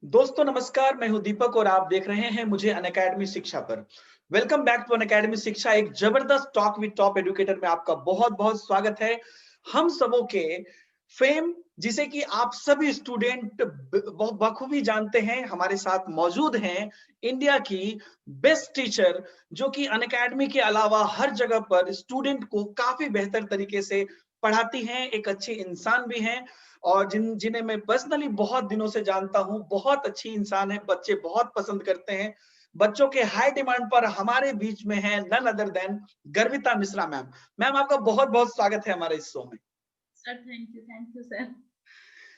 दोस्तों नमस्कार, मैं हूं दीपक और आप देख रहे हैं मुझे अनअकैडमी शिक्षा पर। वेलकम बैक टू अनअकैडमी शिक्षा, एक जबरदस्त टॉक विद टॉप एजुकेटर में आपका बहुत-बहुत स्वागत है। हम सबों के फेम जिसे कि आप सभी स्टूडेंट बहुत बखूबी जानते हैं, हमारे साथ मौजूद हैं इंडिया की बेस्ट टीचर जो कि अनअकैडमी के अलावा हर जगह पर स्टूडेंट को काफ़ी बेहतर तरीके से पढ़ाती हैं, एक अच्छी इंसान भी हैं और जिन्हें मैं पर्सनली बहुत दिनों से जानता हूँ, बहुत अच्छी इंसान है, बच्चे बहुत पसंद करते हैं। बच्चों के हाई डिमांड पर हमारे बीच में है none other than Garvita Mishra ma'am. Ma'am आपका बहुत-बहुत स्वागत है हमारे इस शो में। Sir thank you sir.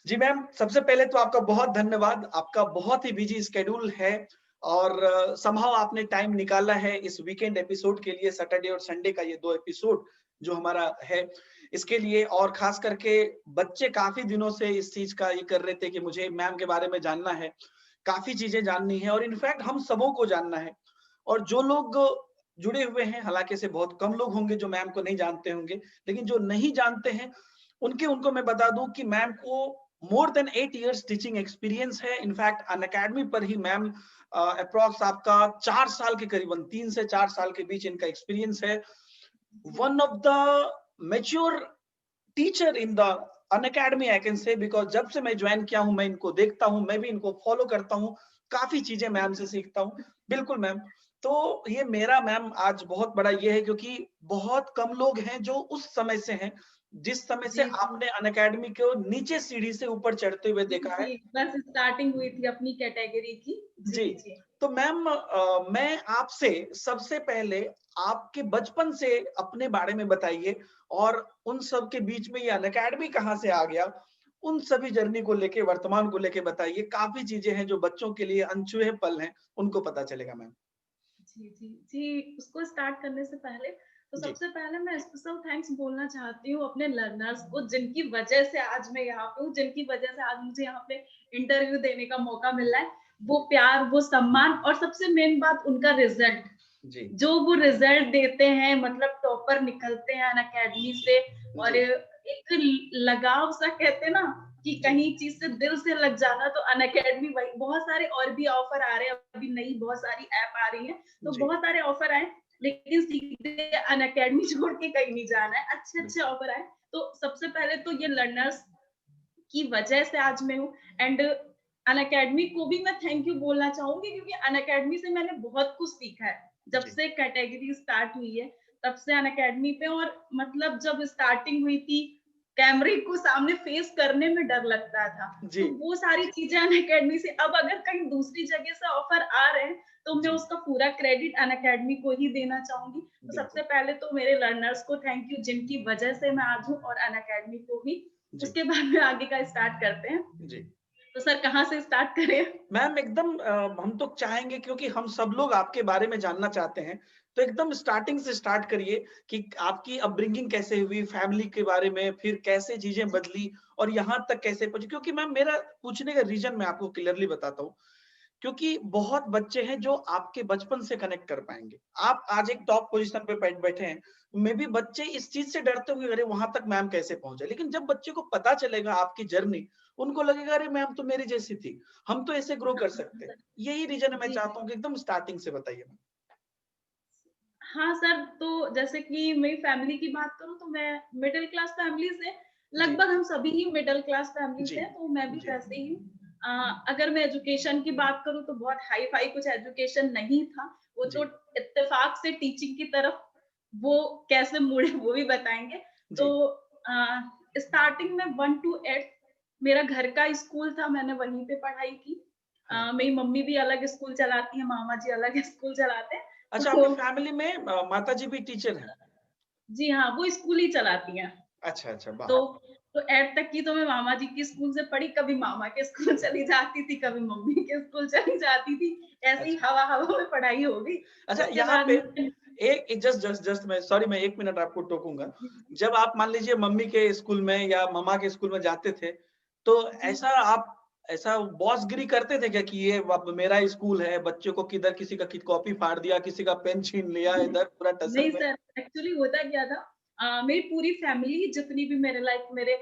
जी मैम, सबसे पहले तो आपका बहुत धन्यवाद। आपका बहुत ही बिजी स्केड्यूल है और समहाउ आपने टाइम निकाला है इस वीकेंड एपिसोड के लिए, सैटरडे और संडे का ये 2 एपिसोड जो हमारा है, इसके लिए। और खास करके बच्चे काफ़ी दिनों से इस चीज़ का ये कर रहे थे कि मुझे मैम के बारे में जानना है, काफ़ी चीज़ें जाननी है और इनफैक्ट हम सबों को जानना है। और जो लोग जुड़े हुए हैं, हालाँकि ऐसे बहुत कम लोग होंगे जो मैम को नहीं जानते होंगे, लेकिन जो नहीं जानते हैं, उनको मैं बता दूँ कि मैम को more than 8 years teaching experience है। इनफैक्ट अनअकैडमी पर ही मैम अप्रॉक्स आपका 4 साल के करीबन 3 से 4 साल के बीच इनका एक्सपीरियंस है। जी one of the mature teacher in the Unacademy I can say, because जब से मैं जॉइन किया हूँ, मैं इनको देखता हूँ, मैं भी इनको फॉलो करता हूँ, काफ़ी चीज़ें मैम से सीखता हूँ। बिल्कुल मैम, तो ये मेरा मैम आज बहुत बड़ा ये है क्योंकि बहुत कम लोग हैं जो उस समय से हैं, जिस समय से जी जी आपने अनअकैडमी को नीचे सीढ़ी से ऊपर चढ़ते हुए जी देखा है। जी बस स्टार्टिंग हुई थी अपनी कैटेगरी की। जी, जी जी तो मैम मैं आपसे सबसे पहले आपके बचपन से अपने बारे में बताइए और उन सब के बीच में ये अनअकैडमी कहाँ से आ गया? उन सभी जर्नी को लेके, वर्तमान को लेके बताइए। काफ़ी चीज़ें हैं जो बच्चों के लिए अनछुए पल हैं, उनको पता चलेगा मैम। जी जी जी उसको स्टार्ट करने से पहले तो जी, सबसे पहले मैं स्पेशल थैंक्स बोलना चाहती हूँ अपने लर्नर्स को, जिनकी वजह से आज मैं यहाँ पे हूँ, जिनकी वजह से आज मुझे यहाँ पे इंटरव्यू देने का मौका मिल रहा है। वो प्यार, वो सम्मान और सबसे मेन बात उनका रिजल्ट, जी, जो वो रिजल्ट देते हैं, मतलब टॉपर निकलते हैं अनअकैडमी से। और जी, एक लगाव सा कहते हैं ना कि जी, कहीं चीज से दिल से लग जाना, तो अनअकैडमी वही। बहुत सारे और भी ऑफर आ रहे हैं, अभी नई बहुत सारी ऐप आ रही है, तो जी, बहुत सारे ऑफर आए, लेकिन सीधे अनअकैडमी छोड़ के कहीं नहीं जाना है। अच्छे अच्छे बिल्कुल। ऑफर आए, तो सबसे पहले तो ये लर्नर्स की वजह से आज मैं हूँ। एंड अनअकैडमी को भी मैं थैंक यू बोलना चाहूंगी, क्योंकि अनअकैडमी से मैंने बहुत कुछ सीखा है। जब जी, से कैटेगरी स्टार्ट हुई है तब से अनअकैडमी पे। और मतलब जब स्टार्टिंग हुई थी, कैमरे को सामने फेस करने में डर लगता था, जी, तो वो सारी चीजें अनअकैडमी से। अब अगर कहीं दूसरी जगह से ऑफर आ रहे हैं, तो मैं जी, उसका पूरा क्रेडिट अनअकैडमी को ही देना चाहूंगी। तो सबसे बिल्कुल। पहले तो मेरे लर्नर्स को थैंक यू, जिनकी वजह से मैं आज हूँ, और अनअकैडमी को भी। जी, उसके बाद में आगे का स्टार्ट करते हैं। जी। तो सर कहाँ से स्टार्ट करें? मैम एकदम हम तो चाहेंगे क्योंकि हम सब लोग आपके बारे में जानना चाहते हैं, तो एकदम स्टार्टिंग से स्टार्ट करिए कि आपकी अपब्रिंगिंग कैसे हुई, फैमिली के बारे में, फिर कैसे चीज़ें जी, बदली और यहाँ तक कैसे पहुँची? क्योंकि मैम मेरा पूछने का रीज़न मैं आपको क्लियरली बताता हूँ, क्योंकि बहुत बच्चे हैं जो आपके बचपन से कनेक्ट कर पाएँगे। आप आज एक टॉप पोज़ीशन पे बैठे हैं, मेबी बच्चे इस चीज़ से डरते होंगे, अरे वहाँ तक मैम कैसे पहुँचे? लेकिन जब बच्चे को पता चलेगा आपकी जर्नी, उनको लगेगा अरे मैम तो मेरी जैसी थी, हम तो ऐसे ग्रो कर सकते हैं। सर। यही रीज़न है, मैं जी, चाहता हूँ कि एकदम स्टार्टिंग से बताइए मैम। हाँ सर, तो जैसे कि मेरी फैमिली की बात करूँ, तो मैं मिडल क्लास फैमिली से, जी, लगभग हम सभी ही मिडल क्लास फैमिली जी, से हैं, तो मैं भी जी, वैसे ही हूँ। अगर मैं एजुकेशन की बात करूँ, तो बहुत हाई-फाई कुछ एजुकेशन नहीं था। वो तो जी, इत्तेफ़ाक से टीचिंग की तरफ वो कैसे मुड़े वो भी बताएँगे। तो जी, अ, स्टार्टिंग में 1 टू 8 मेरा घर का स्कूल था, मैंने वहीं पे पढ़ाई की। हाँ। मेरी मम्मी भी अलग स्कूल चलाती हैं, मामा जी अलग स्कूल चलाते हैं। अच्छा, आपकी तो फैमिली में माताजी भी टीचर हैं? जी हाँ, वो स्कूल ही चलाती हैं। अच्छा, अच्छा, वाह! तो 8th तक की तो मैं मामा जी के स्कूल से पढ़ी, कभी मामा के स्कूल चली जाती थी, कभी मम्मी के स्कूल चली जाती थी। ऐसे ही अच्छा। हवा-हवा में पढ़ाई हो गई। अच्छा, उसके यहाँ बाद पे में एक जस्ट जस्ट जस्ट मैं सॉरी, मैं 1 मिनट आपको टोकूँगा। जी, जी। जब आप मान लीजिए मम्मी के स्कूल में या मम्मा के स्कूल में जाते थे, तो जी। ऐसा बॉसगिरी करते थे क्या कि ये अब मेरा स्कूल है, बच्चों को किधर किसी का कॉपी फाड़ दिया, किसी का पेन छीन लिया, इधर पूरा टसल नहीं में? सर, एक्चुअली होता क्या था, मेरी पूरी फैमिली, जितनी भी मेरे लाइक मेरे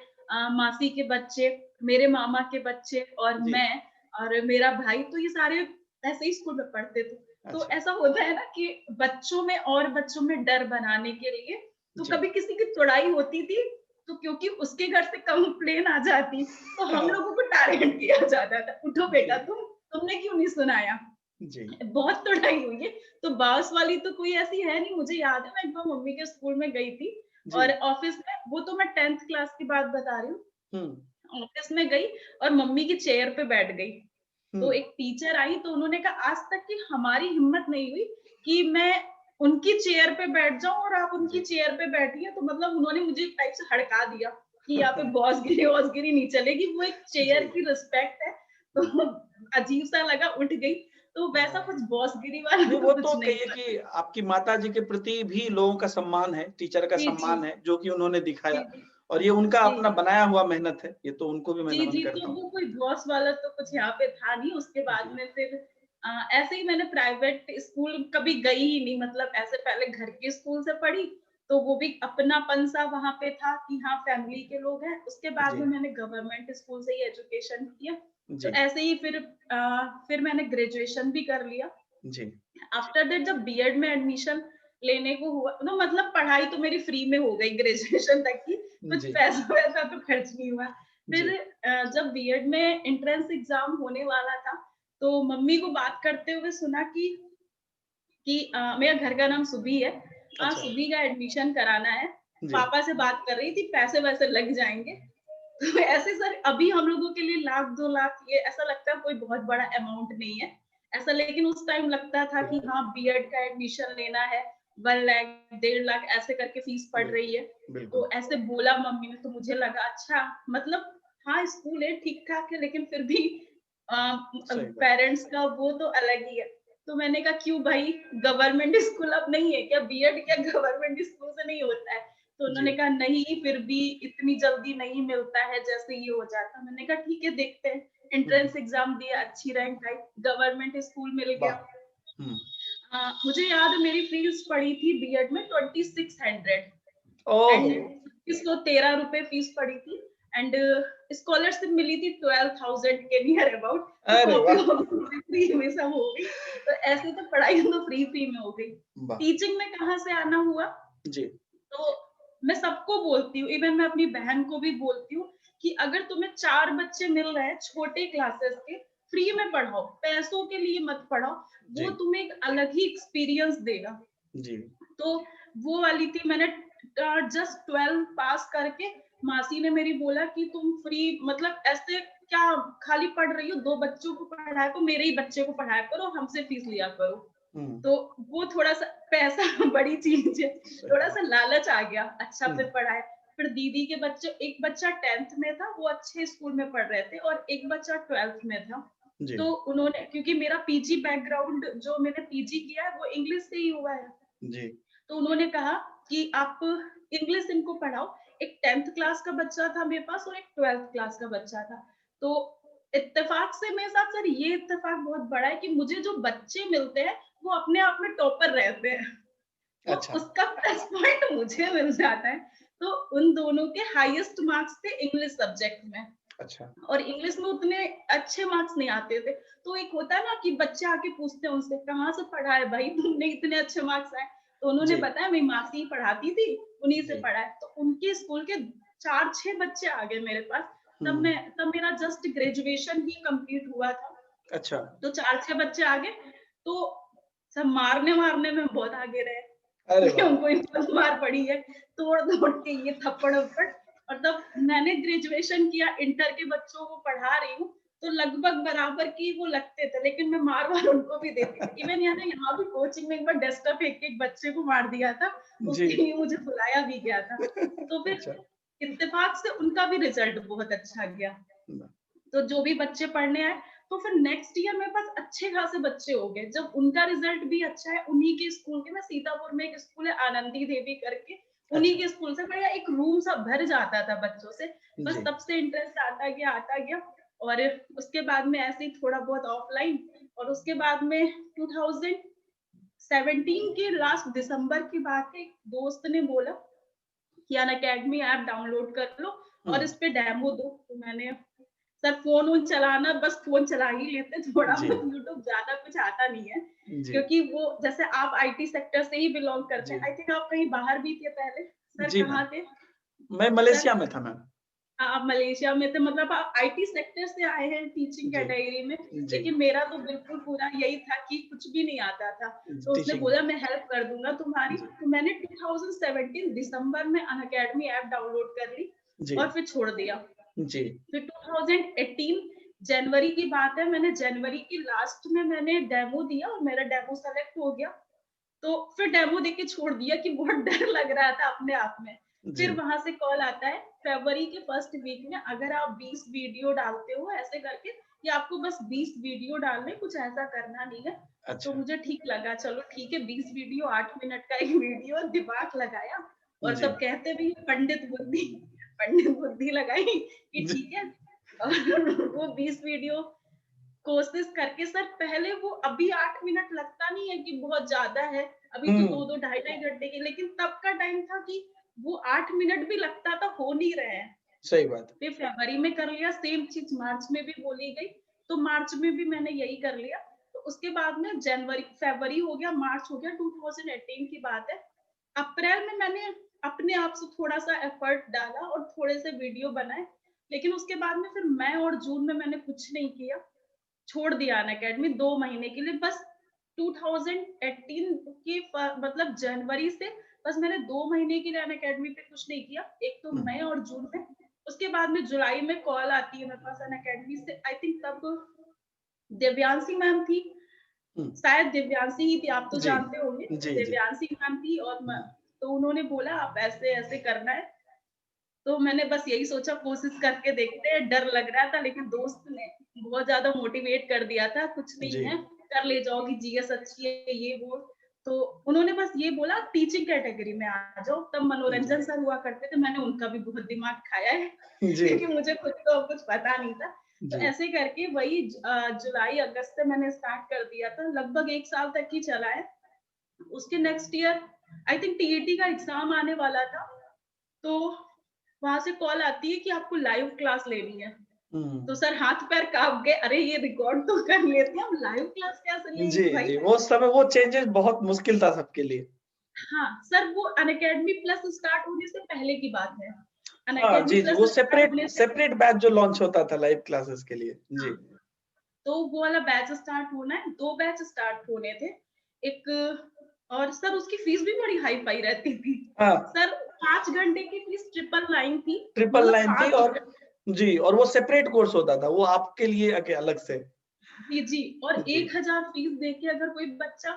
मासी के बच्चे, मेरे मामा के बच्चे और जी, मैं, और मेरा भाई, तो ये सारे ऐसे ही स्कूल में पढ़ते थे। तो अच्छा। ऐसा होता है ना कि बच्चों में और बच्चों में डर बनाने के लिए, तो जी। कभी किसी की तोड़ाई होती थी, तो क्योंकि उसके घर से कंप्लेन आ जाती, तो हम हाँ, लोगों को टारगेट किया जाता था, उठो बेटा जी, तुमने क्यों नहीं सुनाया? जी, बहुत तोड़ाई हुई है। तो बाँस वाली तो कोई ऐसी है नहीं, मुझे याद है मैं एक बार मम्मी के स्कूल में गई थी और जी। ऑफिस में, वो तो मैं 10th क्लास की बात बता रही हूँ। हुँ, ऑफिस में गई और मम्मी की चेयर पे बैठ गई। हुँ। तो एक टीचर आई, तो उन्होंने कहा आज तक की हमारी हिम्मत नहीं हुई कि मैं उनकी चेयर पे बैठ जाऊँ और आप उनकी जी। चेयर पे बैठी हैं। तो मतलब उन्होंने मुझे एक टाइप से हड़का दिया कि यहाँ पे बॉसगिरी वॉसगिरी नहीं चलेगी, वो एक चेयर जी। की रिस्पेक्ट है। हुँ, तो अजीब सा लगा, उठ गई। तो वैसा हाँ। कुछ बॉसगिरी वाला नहीं, तो वो कुछ तो नहीं कहिए था। कि आपकी माताजी के प्रति भी लोगों का सम्मान है, टीचर का जी, जी। सम्मान है, जो कि उन्होंने जी, दिखाया जी। और ये उनका जी। अपना बनाया हुआ मेहनत है। ये तो उनको भी मैं जी, नमन जी, तो करता हूँ। वो कोई बॉस वाला तो कुछ यहाँ पे था नहीं। उसके बाद जी, में फिर ऐसे ही मैंने प्राइवेट स्कूल कभी गई ही नहीं, मतलब ऐसे पहले घर के स्कूल से पढ़ी, तो वो भी अपनापन-सा वहाँ पे था कि हाँ, फैमिली के लोग हैं। उसके बाद जी, में मैंने गवर्नमेंट स्कूल से ही एजुकेशन किया। तो जी, ऐसे ही फिर मैंने ग्रेजुएशन भी कर लिया। जी, आफ्टर दैट जब बीएड में एडमिशन लेने को हुआ ना, मतलब पढ़ाई तो मेरी फ्री में हो गई ग्रेजुएशन तक की, कुछ जी, पैसा वैसा तो खर्च नहीं हुआ। फिर जी, जब बीएड में एंट्रेंस एग्जाम होने वाला था, तो मम्मी को बात करते हुए सुना कि मेरा घर का नाम सुबी है, अच्छा, सुबी का एडमिशन कराना है। जी, पापा से बात कर रही थी, पैसे वैसे लग जाएंगे। तो ऐसे सर अभी हम लोगों के लिए लाख 2 लाख ये ऐसा लगता है कोई बहुत बड़ा अमाउंट नहीं है ऐसा, लेकिन उस टाइम लगता था कि बिल्कुल, हाँ बीएड का एडमिशन लेना है, 1 लाख 1.5 लाख ऐसे करके फीस पड़ रही बिल्कुल, है। बिल्कुल, तो ऐसे बोला मम्मी ने, तो मुझे लगा अच्छा, मतलब हाँ स्कूल है ठीक ठाक है, लेकिन फिर भी सही बात। पेरेंट्स का वो तो अलग ही है। तो मैंने कहा क्यों भाई, गवर्नमेंट स्कूल अब नहीं है क्या, बीएड क्या गवर्नमेंट स्कूल से नहीं होता है? तो उन्होंने जी, कहा नहीं, फिर भी इतनी जल्दी नहीं मिलता है जैसे ये हो जाता। मैंने कहा ठीक है देखते हैं। हुँ, एंट्रेंस एग्जाम दिया, अच्छी रैंक आई, गवर्नमेंट स्कूल मिल वाह! गया। हुँ, मुझे याद है मेरी फीस पड़ी थी बीएड में 2600 ओह! एंड 2113 रुपए फीस पड़ी थी। एंड स्कॉलरशिप मिली थी 12,000 के नियर अबाउट। तो अरे कॉपी वाह! फ्री में सब हो गई। तो ऐसे तो पढ़ाई तो फ्री फ्री में हो गई। वाह! टीचिंग में कहाँ से आना हुआ, जी, तो मैं सबको बोलती हूँ, इवन मैं अपनी बहन को भी बोलती हूँ कि अगर तुम्हें 4 बच्चे मिल रहे हैं छोटे क्लासेस के, फ्री में पढ़ाओ, पैसों के लिए मत पढ़ाओ, वो जी, तुम्हें एक अलग ही एक्सपीरियंस देगा। जी, तो वो वाली थी। मैंने जस्ट 12 पास करके मासी ने मेरी बोला कि तुम फ्री, मतलब ऐसे क्या खाली पढ़ रही हो, 2 बच्चों को पढ़ाया करो, मेरे ही बच्चे को पढ़ाया करो, हमसे फीस लिया करो। हुँ, तो वो थोड़ा-सा पैसा बड़ी चीज़ है, सही बात। थोड़ा-सा लालच आ गया, अच्छा हुँ, फिर पढ़ाए। फिर दीदी के बच्चे, एक बच्चा 10th में था, वो अच्छे स्कूल में पढ़ रहे थे और एक बच्चा 12th में था। जी, तो उन्होंने, क्योंकि मेरा पीजी बैकग्राउंड जो मैंने पीजी किया है वो इंग्लिश से ही हुआ है। जी, तो उन्होंने कहा कि आप इंग्लिश इनको पढ़ाओ। एक 10th क्लास का बच्चा था मेरे पास और एक 12th क्लास का बच्चा था। तो इत्तेफाक से मेरे साथ सर ये इत्तेफाक बहुत बड़ा है कि मुझे जो बच्चे मिलते हैं वो अपने आप में टॉपर रहते हैं। तो अच्छा, उसका प्लस पॉइंट मुझे मिल जाता है। तो उन दोनों के हाईएस्ट मार्क्स थे इंग्लिश सब्जेक्ट में। अच्छा, और इंग्लिश में उतने अच्छे मार्क्स नहीं आते थे। तो एक होता है ना कि बच्चे आके पूछते हैं उनसे, कहाँ से पढ़ा है भाई तुमने, इतने अच्छे मार्क्स आए? तो उन्होंने जी, बताया मेरी मासी ही पढ़ाती थी, उन्हीं से जी, पढ़ा है। तो उनके स्कूल के 4-6 बच्चे आ गए मेरे पास। हुँ, तब मेरा जस्ट ग्रेजुएशन ही कंप्लीट हुआ था। अच्छा, तो 4-6 बच्चे आ गए। तो सब मारने-वारने में बहुत आगे रहे। अरे कि वाह! उनको इतनी मार पड़ी है, तोड़-तोड़ के ये थप्पड़-वप्पड़। और तब मैंने ग्रेजुएशन किया, इंटर के बच्चों को पढ़ा रही हूँ, तो लगभग बराबर की वो लगते थे, लेकिन मैं मार-वार उनको भी देती थी। इवन यहाँ भी कोचिंग में एक बार डस्टर फेंक के एक बच्चे को मार दिया था, जी, उसके लिए मुझे बुलाया भी गया था। तो फिर अच्छा, इत्तेफाक से उनका भी रिजल्ट बहुत अच्छा गया। वाह! तो जो भी बच्चे पढ़ने आए, तो फिर नेक्स्ट ईयर मेरे पास अच्छे खासे बच्चे हो गए। जब उनका रिजल्ट भी अच्छा है, उन्हीं के स्कूल के, मैं सीतापुर में एक स्कूल है आनंदी देवी करके, उन्हीं अच्छा, के स्कूल से बढ़िया एक रूम सा भर जाता था बच्चों से। बस जी, तब से इंटरेस्ट आता गया। और उसके बाद में ऐसे ही थोड़ा बहुत ऑफलाइन। और उसके बाद में 2017 के लास्ट दिसंबर की बात है, एक दोस्त ने बोला कि अनअकैडमी ऐप डाउनलोड कर लो हुँ, और इस पे डेमो दो। तो मैंने सर फोन वोन चलाना, बस फोन चला ही लेते, थोड़ा जी, बहुत यूट्यूब, ज्यादा कुछ आता नहीं है। जी, क्योंकि वो जैसे आप आईटी सेक्टर से ही बिलोंग करते जी, हैं, आई थिंक आप कहीं बाहर भी थे पहले, सर जी मैम। कहाँ थे मैं सर? मलेशिया में था मैम। आप मलेशिया में थे, मतलब आप आईटी सेक्टर से आए हैं टीचिंग जी, कैटेगरी में। जी, लेकिन मेरा तो बिल्कुल पूरा यही था कि कुछ भी नहीं आता था। तो उसने टीचिंग बोला में। मैं हेल्प कर दूंगा तुम्हारी। जी, तो मैंने 2017 दिसंबर में अनअकैडमी ऐप डाउनलोड कर ली जी, और फिर छोड़ दिया। जी, फिर 2018 जनवरी की बात है, मैंने जनवरी की लास्ट में मैंने डेमो दिया और मेरा डेमो सेलेक्ट हो गया। तो फिर डेमो देके छोड़ दिया कि बहुत डर लग रहा था अपने आप में। जी, फिर वहां से कॉल आता है फरवरी के फर्स्ट वीक में, अगर आप 20 वीडियो डालते हो ऐसे करके, या आपको बस 20 वीडियो डालने, कुछ ऐसा करना नहीं है। तो अच्छा, मुझे ठीक लगा, चलो ठीक है, 20 वीडियो, 8 मिनट का एक वीडियो, दिमाग लगाया। और जी, सब कहते भी हैं, पंडित बुद्धि, पंडित बुद्धि लगाई कि जी, ठीक है। और वो 20 वीडियो कोशिश करके, सर पहले वो, अभी 8 मिनट लगता नहीं है कि बहुत ज़्यादा है, अभी तो हुँ, 2-2 ढाई-ढाई घंटे की, लेकिन तब का टाइम था कि वो 8 मिनट भी लगता था, हो नहीं रहे हैं। सही बात है। फिर फरवरी में कर लिया, सेम चीज़ मार्च में भी बोली गई, तो मार्च में भी मैंने यही कर लिया। तो उसके बाद में जनवरी, फरवरी हो गया, मार्च हो गया, 2018 की बात है। अप्रैल में मैंने अपने आप से थोड़ा-सा एफर्ट डाला और थोड़े से वीडियो बनाए, लेकिन उसके बाद में फिर मई और जून में मैंने कुछ नहीं किया। छोड़ दिया अनअकैडमी 2 महीने के लिए, बस 2018 की मतलब जनवरी से बस मैंने 2 महीने के लिए अनअकैडमी पे कुछ नहीं किया। एक तो हुँ, मई और जून में, उसके बाद में जुलाई में कॉल आती है मेरे पास अनअकैडमी से, आई थिंक तब दिव्यांशी मैम थी, हुँ, शायद दिव्यांशी ही थी, आप तो जी, जानते होंगे। जी, जी, दिव्यांशी मैम थी और हुँ, तो उन्होंने बोला आप ऐसे-ऐसे करना है। तो मैंने बस यही सोचा कोशिश करके देखते हैं, डर लग रहा था, लेकिन दोस्त ने बहुत ज़्यादा मोटिवेट कर दिया था, कुछ नहीं जी, है, कर ले जाओगी, जीएस अच्छी है, ये वो। तो उन्होंने बस ये बोला टीचिंग कैटेगरी में आ जाओ, तब जी, मनोरंजन सर हुआ करते थे, मैंने उनका भी बहुत दिमाग खाया है जी, क्योंकि मुझे खुद तो अब कुछ पता नहीं था। तो जी, ऐसे करके वही जुलाई अगस्त से मैंने स्टार्ट कर दिया था, लगभग 1 साल तक ही चला है। उसके next year I think TET का एग्ज़ाम आने वाला था, तो वहाँ से कॉल आती है कि आपको लाइव क्लास लेनी है। तो हुँ, सर हाथ-पैर काँप गए, अरे ये रिकॉर्ड तो कर लेते हैं, हम लाइव क्लास कैसे जी, लेंगे भाई? जी, वो समय वो चेंजेज़ बहुत मुश्किल था सबके लिए। हाँ, सर वो अनअकैडमी प्लस स्टार्ट होने से पहले की बात है। हाँ, अनअकैडमी जी, जी, प्लस वो स्टार्ट सेपरेट होने से सेपरेट बैच जो लॉन्च होता था लाइव क्लासेस के लिए। जी, हाँ, तो वो वाला बैच स्टार्ट होना है, 2 बैच स्टार्ट होने थे। एक, और सर उसकी फीस भी बड़ी हाई-फाई रहती थी। हाँ, सर 5 घंटे की फीस 999 थी, ट्रिपल मतलब नाइन थी 5 और जी, और वो सेपरेट कोर्स होता था, वो आपके लिए अलग से। जी, जी। और जी, 1000 फीस देके अगर कोई बच्चा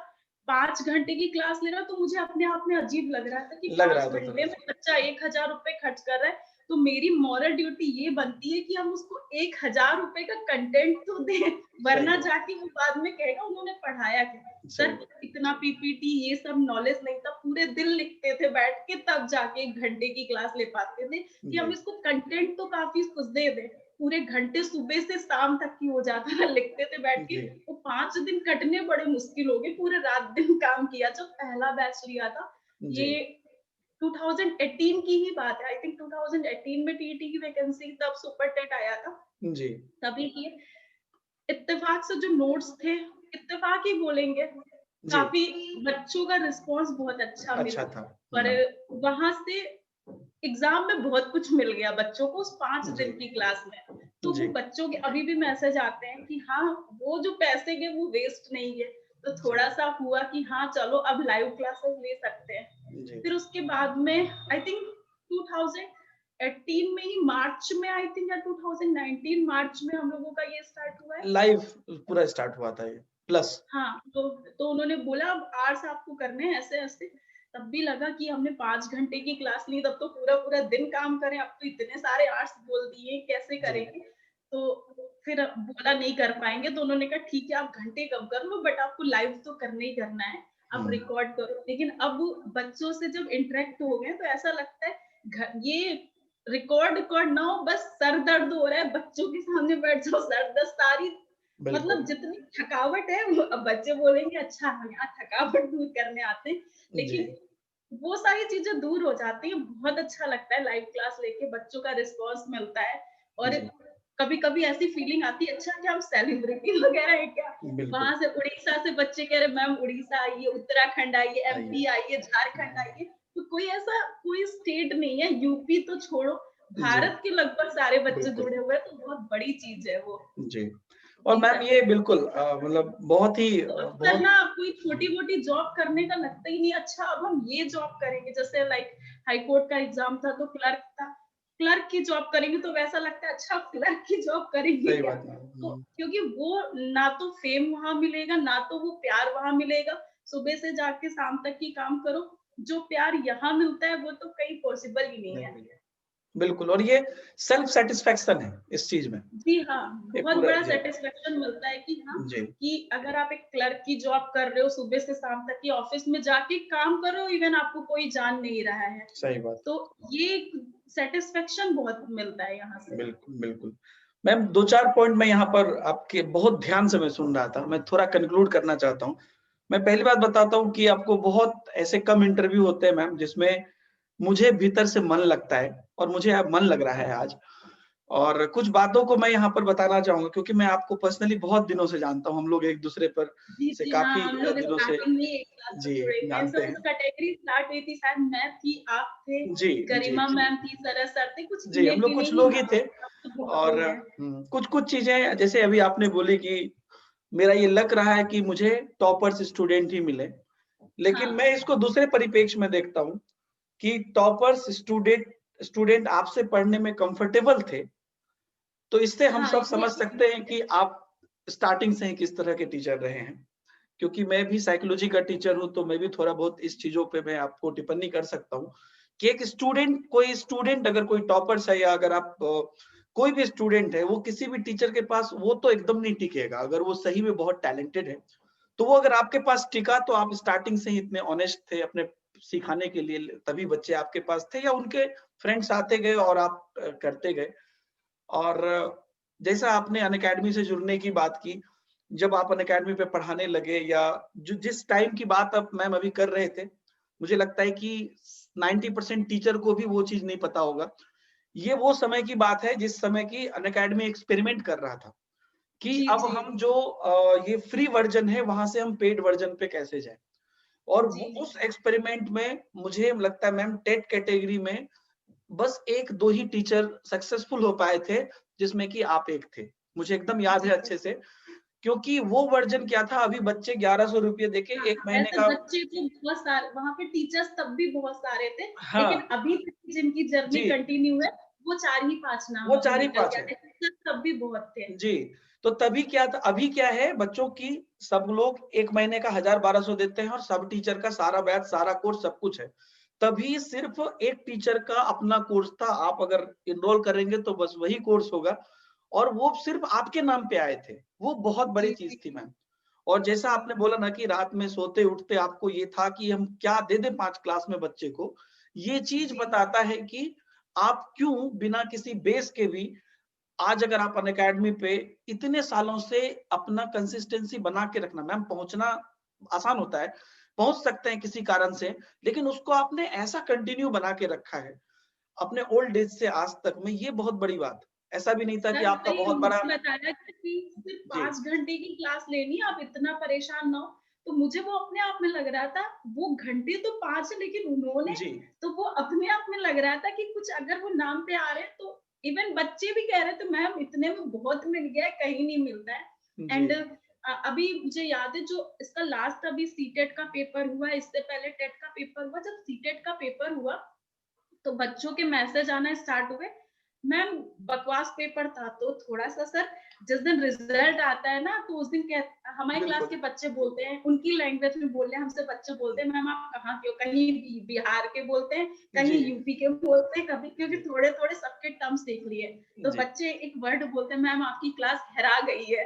5 घंटे की क्लास ले रहा है, तो मुझे अपने आप में अजीब लग रहा था कि लग 5 रहा था घंटे में थोड़ा-सा। बच्चा 1000 रुपए खर्च कर रहा है, तो मेरी मॉरल ड्यूटी ये बनती है कि हम उसको 1000 रुपए का कंटेंट तो दें, सही वरना बात, जाके वो बाद में कहेगा उन्होंने पढ़ाया क्या? सही सर बात। इतना पीपीटी ये सब नॉलेज नहीं था, पूरे दिन लिखते थे बैठ के, तब जाके 1 घंटे की क्लास ले पाते थे कि हम जी, इसको कंटेंट तो काफ़ी कुछ दे दें। पूरे घंटे सुबह से शाम तक की हो जाता था, लिखते थे बैठ के। जी, वो 5 दिन कटने बड़े मुश्किल हो गए, पूरे रात-दिन काम किया। जब पहला बैच लिया था, जी, ये 2018 की ही बात है। आई थिंक 2018 में टीईटी की वैकेंसी, तब सुपर टेट आया था, जी, तभी किए। इत्तेफ़ाक से जो नोट्स थे, इत्तेफ़ाक ही बोलेंगे, जी, काफ़ी बच्चों का रिस्पॉन्स बहुत अच्छा मिला। अच्छा था। पर हुँ, वहाँ से एग्ज़ाम में बहुत कुछ मिल गया बच्चों को उस 5 जी, दिन की क्लास में। तो वो जी, बच्चों के अभी भी मैसेज आते हैं कि हाँ, वो जो पैसे गए वो वेस्ट नहीं गए। तो जी, थोड़ा-सा हुआ कि हाँ, चलो अब लाइव क्लासेस ले सकते हैं। जी। फिर उसके बाद में आई थिंक 2018 में ही मार्च में, आई थिंक, या 2019 मार्च में हम लोगों का ये स्टार्ट हुआ है। लाइव पूरा स्टार्ट हुआ था ये, प्लस हाँ, तो उन्होंने बोला अब आवर्स आपको करने हैं ऐसे-ऐसे। तब भी लगा कि हमने 5 घंटे की क्लास ली, तब तो पूरा-पूरा दिन काम करें, अब तो इतने सारे आवर्स बोल दिए, कैसे जी, करेंगे? तो फिर बोला नहीं कर पाएँगे, तो उन्होंने कहा ठीक है आप घंटे कम कर लो, बट आपको लाइव तो करना ही करना है, आप हुँ, रिकॉर्ड करो। लेकिन अब बच्चों से जब इंटरैक्ट हो गए, तो ऐसा लगता है ये रिकॉर्ड रिकॉर्ड ना हो, बस सर दर्द हो रहा है, बच्चों के सामने बैठ जाओ, सर दर्द सारी, मतलब बिल्कुल। जितनी थकावट है वो, अब बच्चे बोलेंगे अच्छा हम यहाँ थकावट दूर करने आते हैं, जी, लेकिन वो सारी चीज़ें दूर हो जाती हैं। बहुत अच्छा लगता है लाइव क्लास लेके, बच्चों का रिस्पॉन्स मिलता है। और जी, कभी कभी ऐसी फीलिंग आती है, अच्छा क्या हम सेलिब्रिटी वगैरह है क्या? बिल्कुल। वहां से उड़ीसा से बच्चे कह रहे मैम उड़ीसा आइए, उत्तराखंड आइए, आइए। एमपी आइए, झारखंड आइए। तो कोई ऐसा कोई स्टेट नहीं है, यूपी तो छोड़ो, जी, भारत के लगभग सारे बच्चे बिल्कुल। जुड़े हुए हैं, तो बहुत बड़ी चीज है वो। जी। और जी मैम सर। ये बिल्कुल मतलब बहुत ही तो अक्सर बहुत ना कोई छोटी-मोटी जॉब करने का लगता ही नहीं, अच्छा अब हम ये जॉब करेंगे, जैसे लाइक हाई कोर्ट का एग्ज़ाम था तो क्लर्क था। क्लर्क की जॉब करेंगे तो वैसा लगता है अच्छा क्लर्क की जॉब करेंगे सही क्या? बात है। तो क्योंकि वो ना तो फेम वहाँ मिलेगा, ना तो वो प्यार वहाँ मिलेगा। सुबह से जाके शाम तक ही काम करो, जो प्यार यहाँ मिलता है वो तो कहीं पॉसिबल ही नहीं नहीं है। मिलेगा। बिल्कुल, और ये सेल्फ सैटिस्फैक्शन है इस चीज़ में। जी हाँ, एक बहुत पूरा बड़ा जी, सैटिस्फैक्शन मिलता है कि हाँ, जी, कि अगर आप एक क्लर्क की जॉब कर रहे हो, सुबह से शाम तक की ऑफिस में जाके काम कर रहे हो, इवन आपको कोई जान नहीं रहा है। सही बात। तो ये सैटिस्फैक्शन बहुत मिलता है यहाँ से। बिल्कुल, बिल्कुल। मैम 2-4 पॉइंट मैं यहाँ पर आपके बहुत ध्यान से मैं सुन रहा था। मैं थोड़ा कन्क्लूड करना चाहता हूँ। मैं पहली बात बताता हूँ कि आपको बहुत ऐसे कम इंटरव्यू होते हैं मैम जिसमें मुझे भीतर से मन लगता है और मुझे अब मन लग रहा है आज। और कुछ बातों को मैं यहाँ पर बताना चाहूँगा क्योंकि मैं आपको पर्सनली बहुत दिनों से जानता हूँ। हम लोग एक-दूसरे पर जी, से जी हाँ, काफ़ी हम लोग दिनों से स्टार्टिंग में एक साथ से जी, जुड़े थे। जानते सब हैं। कैटेगरी स्टार्ट हुई थी, शायद मैं थी, आप थे, जी, जी, गरिमा जी। मैम थी, सरस सर थे, कुछ जी, हम लोग गिने-गिने कुछ ही लोग ही नाम थे थे, अब तो बहुत और लोग हैं। कुछ-कुछ चीज़ें जैसे अभी आपने बोली कि मेरा ये लग रहा है कि मुझे टॉपर्स स्टूडेंट ही मिले। लेकिन मैं हाँ, इसको दूसरे परिप्रेक्ष्य में देखता हूँ कि टॉपर्स स्टूडेंट स्टूडेंट आपसे पढ़ने में कंफर्टेबल थे, तो इससे हम हाँ, सब समझ सकते हैं कि आप स्टार्टिंग से ही किस तरह के टीचर रहे हैं। क्योंकि मैं भी साइकोलॉजी का टीचर हूँ, तो मैं भी थोड़ा बहुत इस चीज़ों पे मैं आपको टिप्पणी कर सकता हूँ, कि एक स्टूडेंट कोई स्टूडेंट अगर कोई टॉपर्स है या अगर आप कोई भी स्टूडेंट है, वो किसी भी टीचर के पास वो तो एकदम नहीं टिकेगा। अगर वो सही में बहुत टैलेंटेड है, तो वो अगर आपके पास टिका तो आप स्टार्टिंग से ही इतने ऑनेस्ट थे अपने सिखाने के लिए, तभी बच्चे आपके पास थे या उनके फ्रेंड्स आते गए और आप करते गए। और जैसा आपने अनअकैडमी से जुड़ने की बात की, जब आप अनअकैडमी पे पढ़ाने लगे या जो जिस टाइम की बात आप मैम अभी कर रहे थे, मुझे लगता है कि 90% टीचर को भी वो चीज़ नहीं पता होगा। ये वो समय की बात है जिस समय की अनअकैडमी एक्सपेरिमेंट कर रहा था, कि जी, अब जी, हम जो ये फ्री वर्ज़न है वहाँ से हम पेड वर्ज़न पे कैसे जाएँ? और वो जी, जी। उस एक्सपेरिमेंट में मुझे लगता है मैम टेट कैटेगरी में बस 1-2 ही टीचर सक्सेसफुल हो पाए थे, जिसमें कि आप एक थे। मुझे एकदम याद जी, है सर। अच्छे से, क्योंकि वो वर्ज़न क्या था, अभी बच्चे ₹1100 देके हाँ, 1 महीने ऐसे का बच्चे तो बहुत सारे वहाँ पे टीचर्स तब भी बहुत सारे थे, हाँ, लेकिन अभी तक की जिनकी जर्नी जी, कंटिन्यू है, वो 4 ही 5 नाम वो अभी 4 ही निकल 5 के है। आते हैं, टीचर्स तब भी बहुत थे। जी, तो तभी क्या था अभी क्या है बच्चों की सब लोग 1 महीने का 1000-1200 देते हैं और सब टीचर का सारा बैच, सारा कोर्स सब कुछ है। तभी सिर्फ़ एक टीचर का अपना कोर्स था, आप अगर एनरोल करेंगे तो बस वही कोर्स होगा और वो सिर्फ़ आपके नाम पे आए थे। वो बहुत बड़ी जी, चीज़ जी। थी मैम। और जैसा आपने बोला ना कि रात में सोते-उठते आपको ये था कि हम क्या दे दें 5 क्लास में बच्चे को, ये चीज़ जी, बताता है कि आप क्यों बिना किसी बेस के भी आज अगर आप अनअकैडमी पे इतने सालों से अपना कंसिस्टेंसी बना के रखना मैम पहुँचना आसान होता है, पहुँच सकते हैं किसी कारण से, लेकिन उसको आपने ऐसा कंटिन्यू बना के रखा है, अपने ओल्ड एज से आज तक में ये बहुत बड़ी बात है। ऐसा भी नहीं था कि सर आपका वही बहुत बड़ा मुझे बताया था कि सिर्फ जी, 5 घंटे की क्लास लेनी है, आप इतना परेशान ना हो। तो मुझे वो अपने आप में लग रहा था, वो घंटे तो 5 है लेकिन उन्होंने जी, तो वो अपने आप में लग रहा था कि कुछ अगर वो नाम पे आ रहे हैं तो इवन बच्चे भी कह रहे थे मैम इतने में बहुत मिल गया है, कहीं नहीं मिलता है। जी, एंड अभी मुझे याद है जो इसका लास्ट अभी सीटेट का पेपर हुआ, इससे पहले टेट का पेपर हुआ, जब सीटेट का पेपर हुआ तो बच्चों के मैसेज आना स्टार्ट हुए, मैम बकवास पेपर था तो थोड़ा-सा सर जिस दिन रिजल्ट आता है ना तो उस दिन हमारी क्लास बिल्कुल। के बच्चे बोलते हैं, उनकी लैंग्वेज में बोल रहे हैं, हमसे बच्चे बोलते हैं, मैम आप कहाँ के हो? कहीं बिहार के बोलते हैं, जी, कहीं यूपी के बोलते हैं, कभी क्योंकि जी, थोड़े-थोड़े सबके टर्म्स देख लिए। तो जी। बच्चे एक वर्ड बोलते हैं, मैम आपकी क्लास हेरा गई है।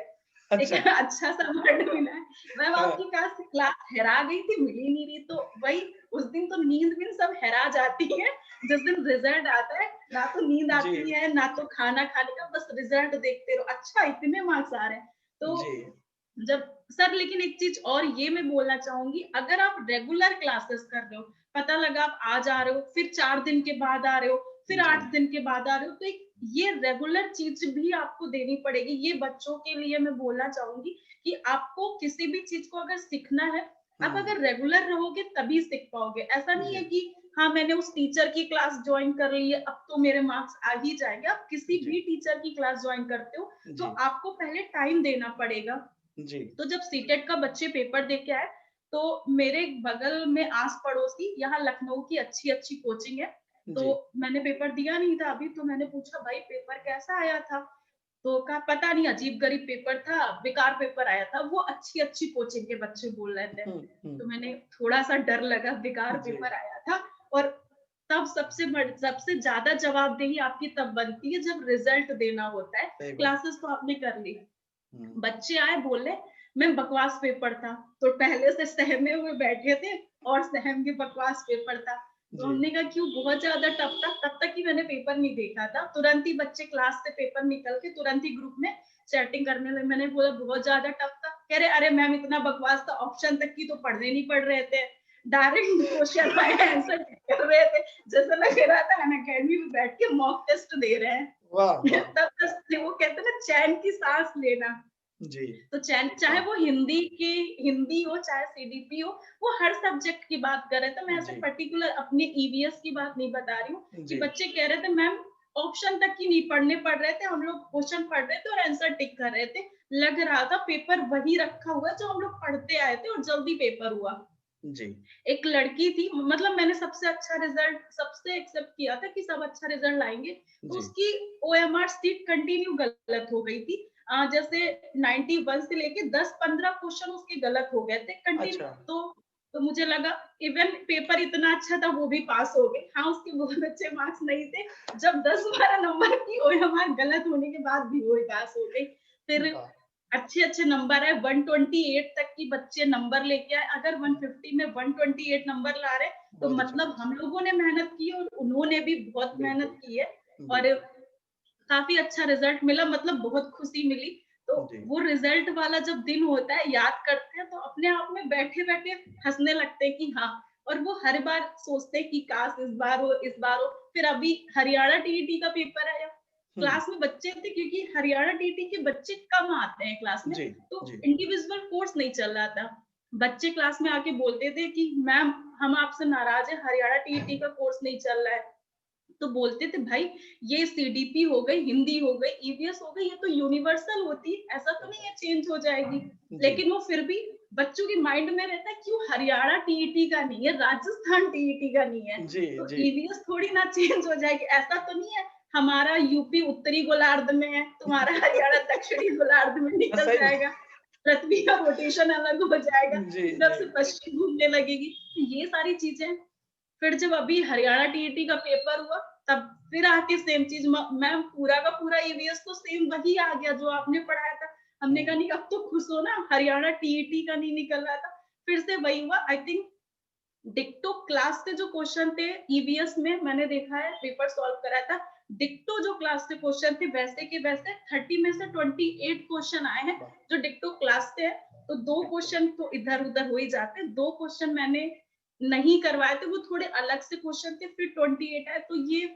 एक अच्छा, अच्छा सा वर्ड मिला है, मैम हाँ, आपकी क्लास हेरा गई थी, मिल ही नहीं रही। तो वही उस दिन तो नींद-वींद सब हेरा जाती है। जिस दिन रिजल्ट आता है, ना तो नींद जी, आती है, ना तो खाना खाने का, बस रिजल्ट देखते रहो। अच्छा इतने मार्क्स आ रहे हैं। जी, तो जब सर लेकिन एक चीज़ और ये मैं बोलना चाहूँगी, अगर आप रेगुलर क्लासेस कर रहे हो, पता लगा आप आज आ रहे हो, फिर 4 दिन के बाद आ रहे हो, फिर जी, 8 दिन के बाद आ रहे हो, तो एक ये रेगुलर चीज भी आपको देनी पड़ेगी। ये बच्चों के लिए मैं बोलना चाहूंगी कि आपको किसी भी चीज को अगर सीखना है, आप अगर रेगुलर रहोगे तभी सीख पाओगे। ऐसा नहीं है जी, कि हाँ मैंने उस टीचर की क्लास ज्वाइन कर ली है, अब तो मेरे मार्क्स आ ही जाएंगे। आप किसी जी, भी टीचर की क्लास ज्वाइन करते हो तो जी, आपको पहले टाइम देना पड़ेगा। जी, तो जब सीटेट का बच्चे पेपर दे के आए, तो मेरे बगल में आस पड़ोसी, यहाँ लखनऊ की अच्छी अच्छी कोचिंग है, तो जी, मैंने पेपर दिया नहीं था अभी, तो मैंने पूछा भाई पेपर कैसा आया था? तो कहा पता नहीं, अजीब गरीब पेपर था, बेकार पेपर आया था। वो अच्छी अच्छी कोचिंग के बच्चे बोल रहे थे। हुँ, तो मैंने थोड़ा सा डर लगा, बेकार जी, पेपर आया था। और तब सबसे ज्यादा जवाबदेही आपकी तब बनती है जब रिजल्ट देना होता है। सही बात। क्लासेस तो आपने कर ली, हुँ, बच्चे आए बोले मैम बकवास पेपर था, तो पहले से सहमे हुए बैठे थे और सहम के बकवास पेपर था। तो जी, हमने कहा क्यों, बहुत ज्यादा टफ था? तब तक ही मैंने पेपर नहीं देखा था, तुरंत ही बच्चे क्लास से पेपर निकल के तुरंत ही ग्रुप में चैटिंग करने लगे। मैंने बोला बहुत ज्यादा टफ था? कह रहे अरे मैम इतना बकवास था, ऑप्शन तक की तो पढ़ने नहीं पड़ रहे थे, डायरेक्ट क्वेश्चन आए आंसर कर रहे थे, जैसे लग रहा था अनअकैडमी में बैठ के मॉक टेस्ट दे रहे हैं। वाह, वाह! तब तक वो कहते हैं ना चैन की सांस लेना। जी, तो चैन, चाहे वाह! वो हिंदी हो चाहे सीडीपी हो, वो हर सब्जेक्ट की बात कर रहे थे। मैं ऐसे जी, पर्टिकुलर अपने ईवीएस की बात नहीं बता रही हूँ कि जी, बच्चे कह रहे थे मैम ऑप्शन तक की नहीं पढ़ने पड़ रहे थे, हम लोग क्वेश्चन पढ़ रहे थे और आंसर टिक कर रहे थे। लग रहा था पेपर वही रखा हुआ है जो हम लोग पढ़ते आए थे और जल्दी पेपर हुआ। जी, एक लड़की थी, मतलब मैंने सबसे अच्छा रिजल्ट सबसे एक्सेप्ट किया था कि सब अच्छा रिजल्ट लाएंगे, तो जी, उसकी ओएमआर सीट कंटिन्यू गलत हो गई थी। जैसे 91 से लेके 10-15 क्वेश्चन उसके गलत हो गए थे कंटिन्यू। अच्छा, तो मुझे लगा इवन पेपर इतना अच्छा था वो भी पास हो गए। हाँ, उसके बहुत अच्छे मार्क्स नहीं थे। जब 10-12 नंबर की ओएमआर गलत होने के बाद भी वो ही पास हो गई। फिर वाह! अच्छे-अच्छे नंबर आए, 128 तक की बच्चे नंबर लेके आए। अगर 150 में 128 नंबर ला रहे, तो बहुत अच्छा, मतलब हम लोगों ने मेहनत की और उन्होंने भी बहुत बिल्कुल, मेहनत की है। और बिल्कुल, काफ़ी अच्छा रिज़ल्ट मिला, मतलब बहुत खुशी मिली। तो जी, वो रिज़ल्ट वाला जब दिन होता है, याद करते हैं, तो अपने आप में बैठे-बैठे हँसने लगते हैं कि हाँ। और वो हर बार सोचते हैं कि काश इस बार हो, इस बार हो। फिर अभी हरियाणा टीईटी का पेपर आया। हुँ, क्लास में बच्चे थे, क्योंकि हरियाणा टीटी के बच्चे कम आते हैं क्लास में, जी, तो जी, इंडिविजुअल कोर्स नहीं चल रहा था। बच्चे क्लास में आके बोलते थे कि मैम हम आपसे नाराज हैं, हरियाणा टीटी का कोर्स नहीं चल रहा है। तो बोलते थे भाई ये सीडीपी हो गई, हिंदी हो गई, ईवीएस हो गई, ये तो यूनिवर्सल होती है, ऐसा तो नहीं है चेंज हो जाएगी। जी, लेकिन वो फिर भी बच्चों के माइंड में रहता है क्यों हरियाणा टीईटी का नहीं है, राजस्थान टीईटी का नहीं है, जी, तो जी, ईवीएस थोड़ी ना चेंज हो जाएगी। ऐसा तो नहीं है हमारा यूपी उत्तरी गोलार्ध में है, तुम्हारा हरियाणा दक्षिणी गोलार्ध में निकल सही जाएगा, पृथ्वी का रोटेशन अलग हो जाएगा, जी, पूरब जी, से पश्चिम घूमने लगेगी। तो ये सारी चीजें। फिर जब अभी हरियाणा टीईटी का पेपर हुआ, तब फिर आके सेम चीज, मैम पूरा का पूरा ईवीएस तो सेम वही आ गया जो आपने पढ़ाया था। हमने कहा हुँ, नहीं, अब तो खुश हो ना, हरियाणा टीईटी का नहीं निकल रहा था। फिर से वही हुआ। आई थिंक डिक्टो क्लास से जो क्वेश्चन थे ईवीएस में, मैंने देखा है पेपर सॉल्व करा था, डिक्टो जो क्लास से क्वेश्चन थे वैसे के वैसे 30 में से 28 क्वेश्चन आए हैं वाह! जो डिक्टो क्लास से है। तो 2 बिल्कुल, क्वेश्चन तो इधर उधर हो ही जाते हैं, 2 क्वेश्चन मैंने नहीं करवाए थे, वो थोड़े अलग से क्वेश्चन थे, फिर 28 आए। तो ये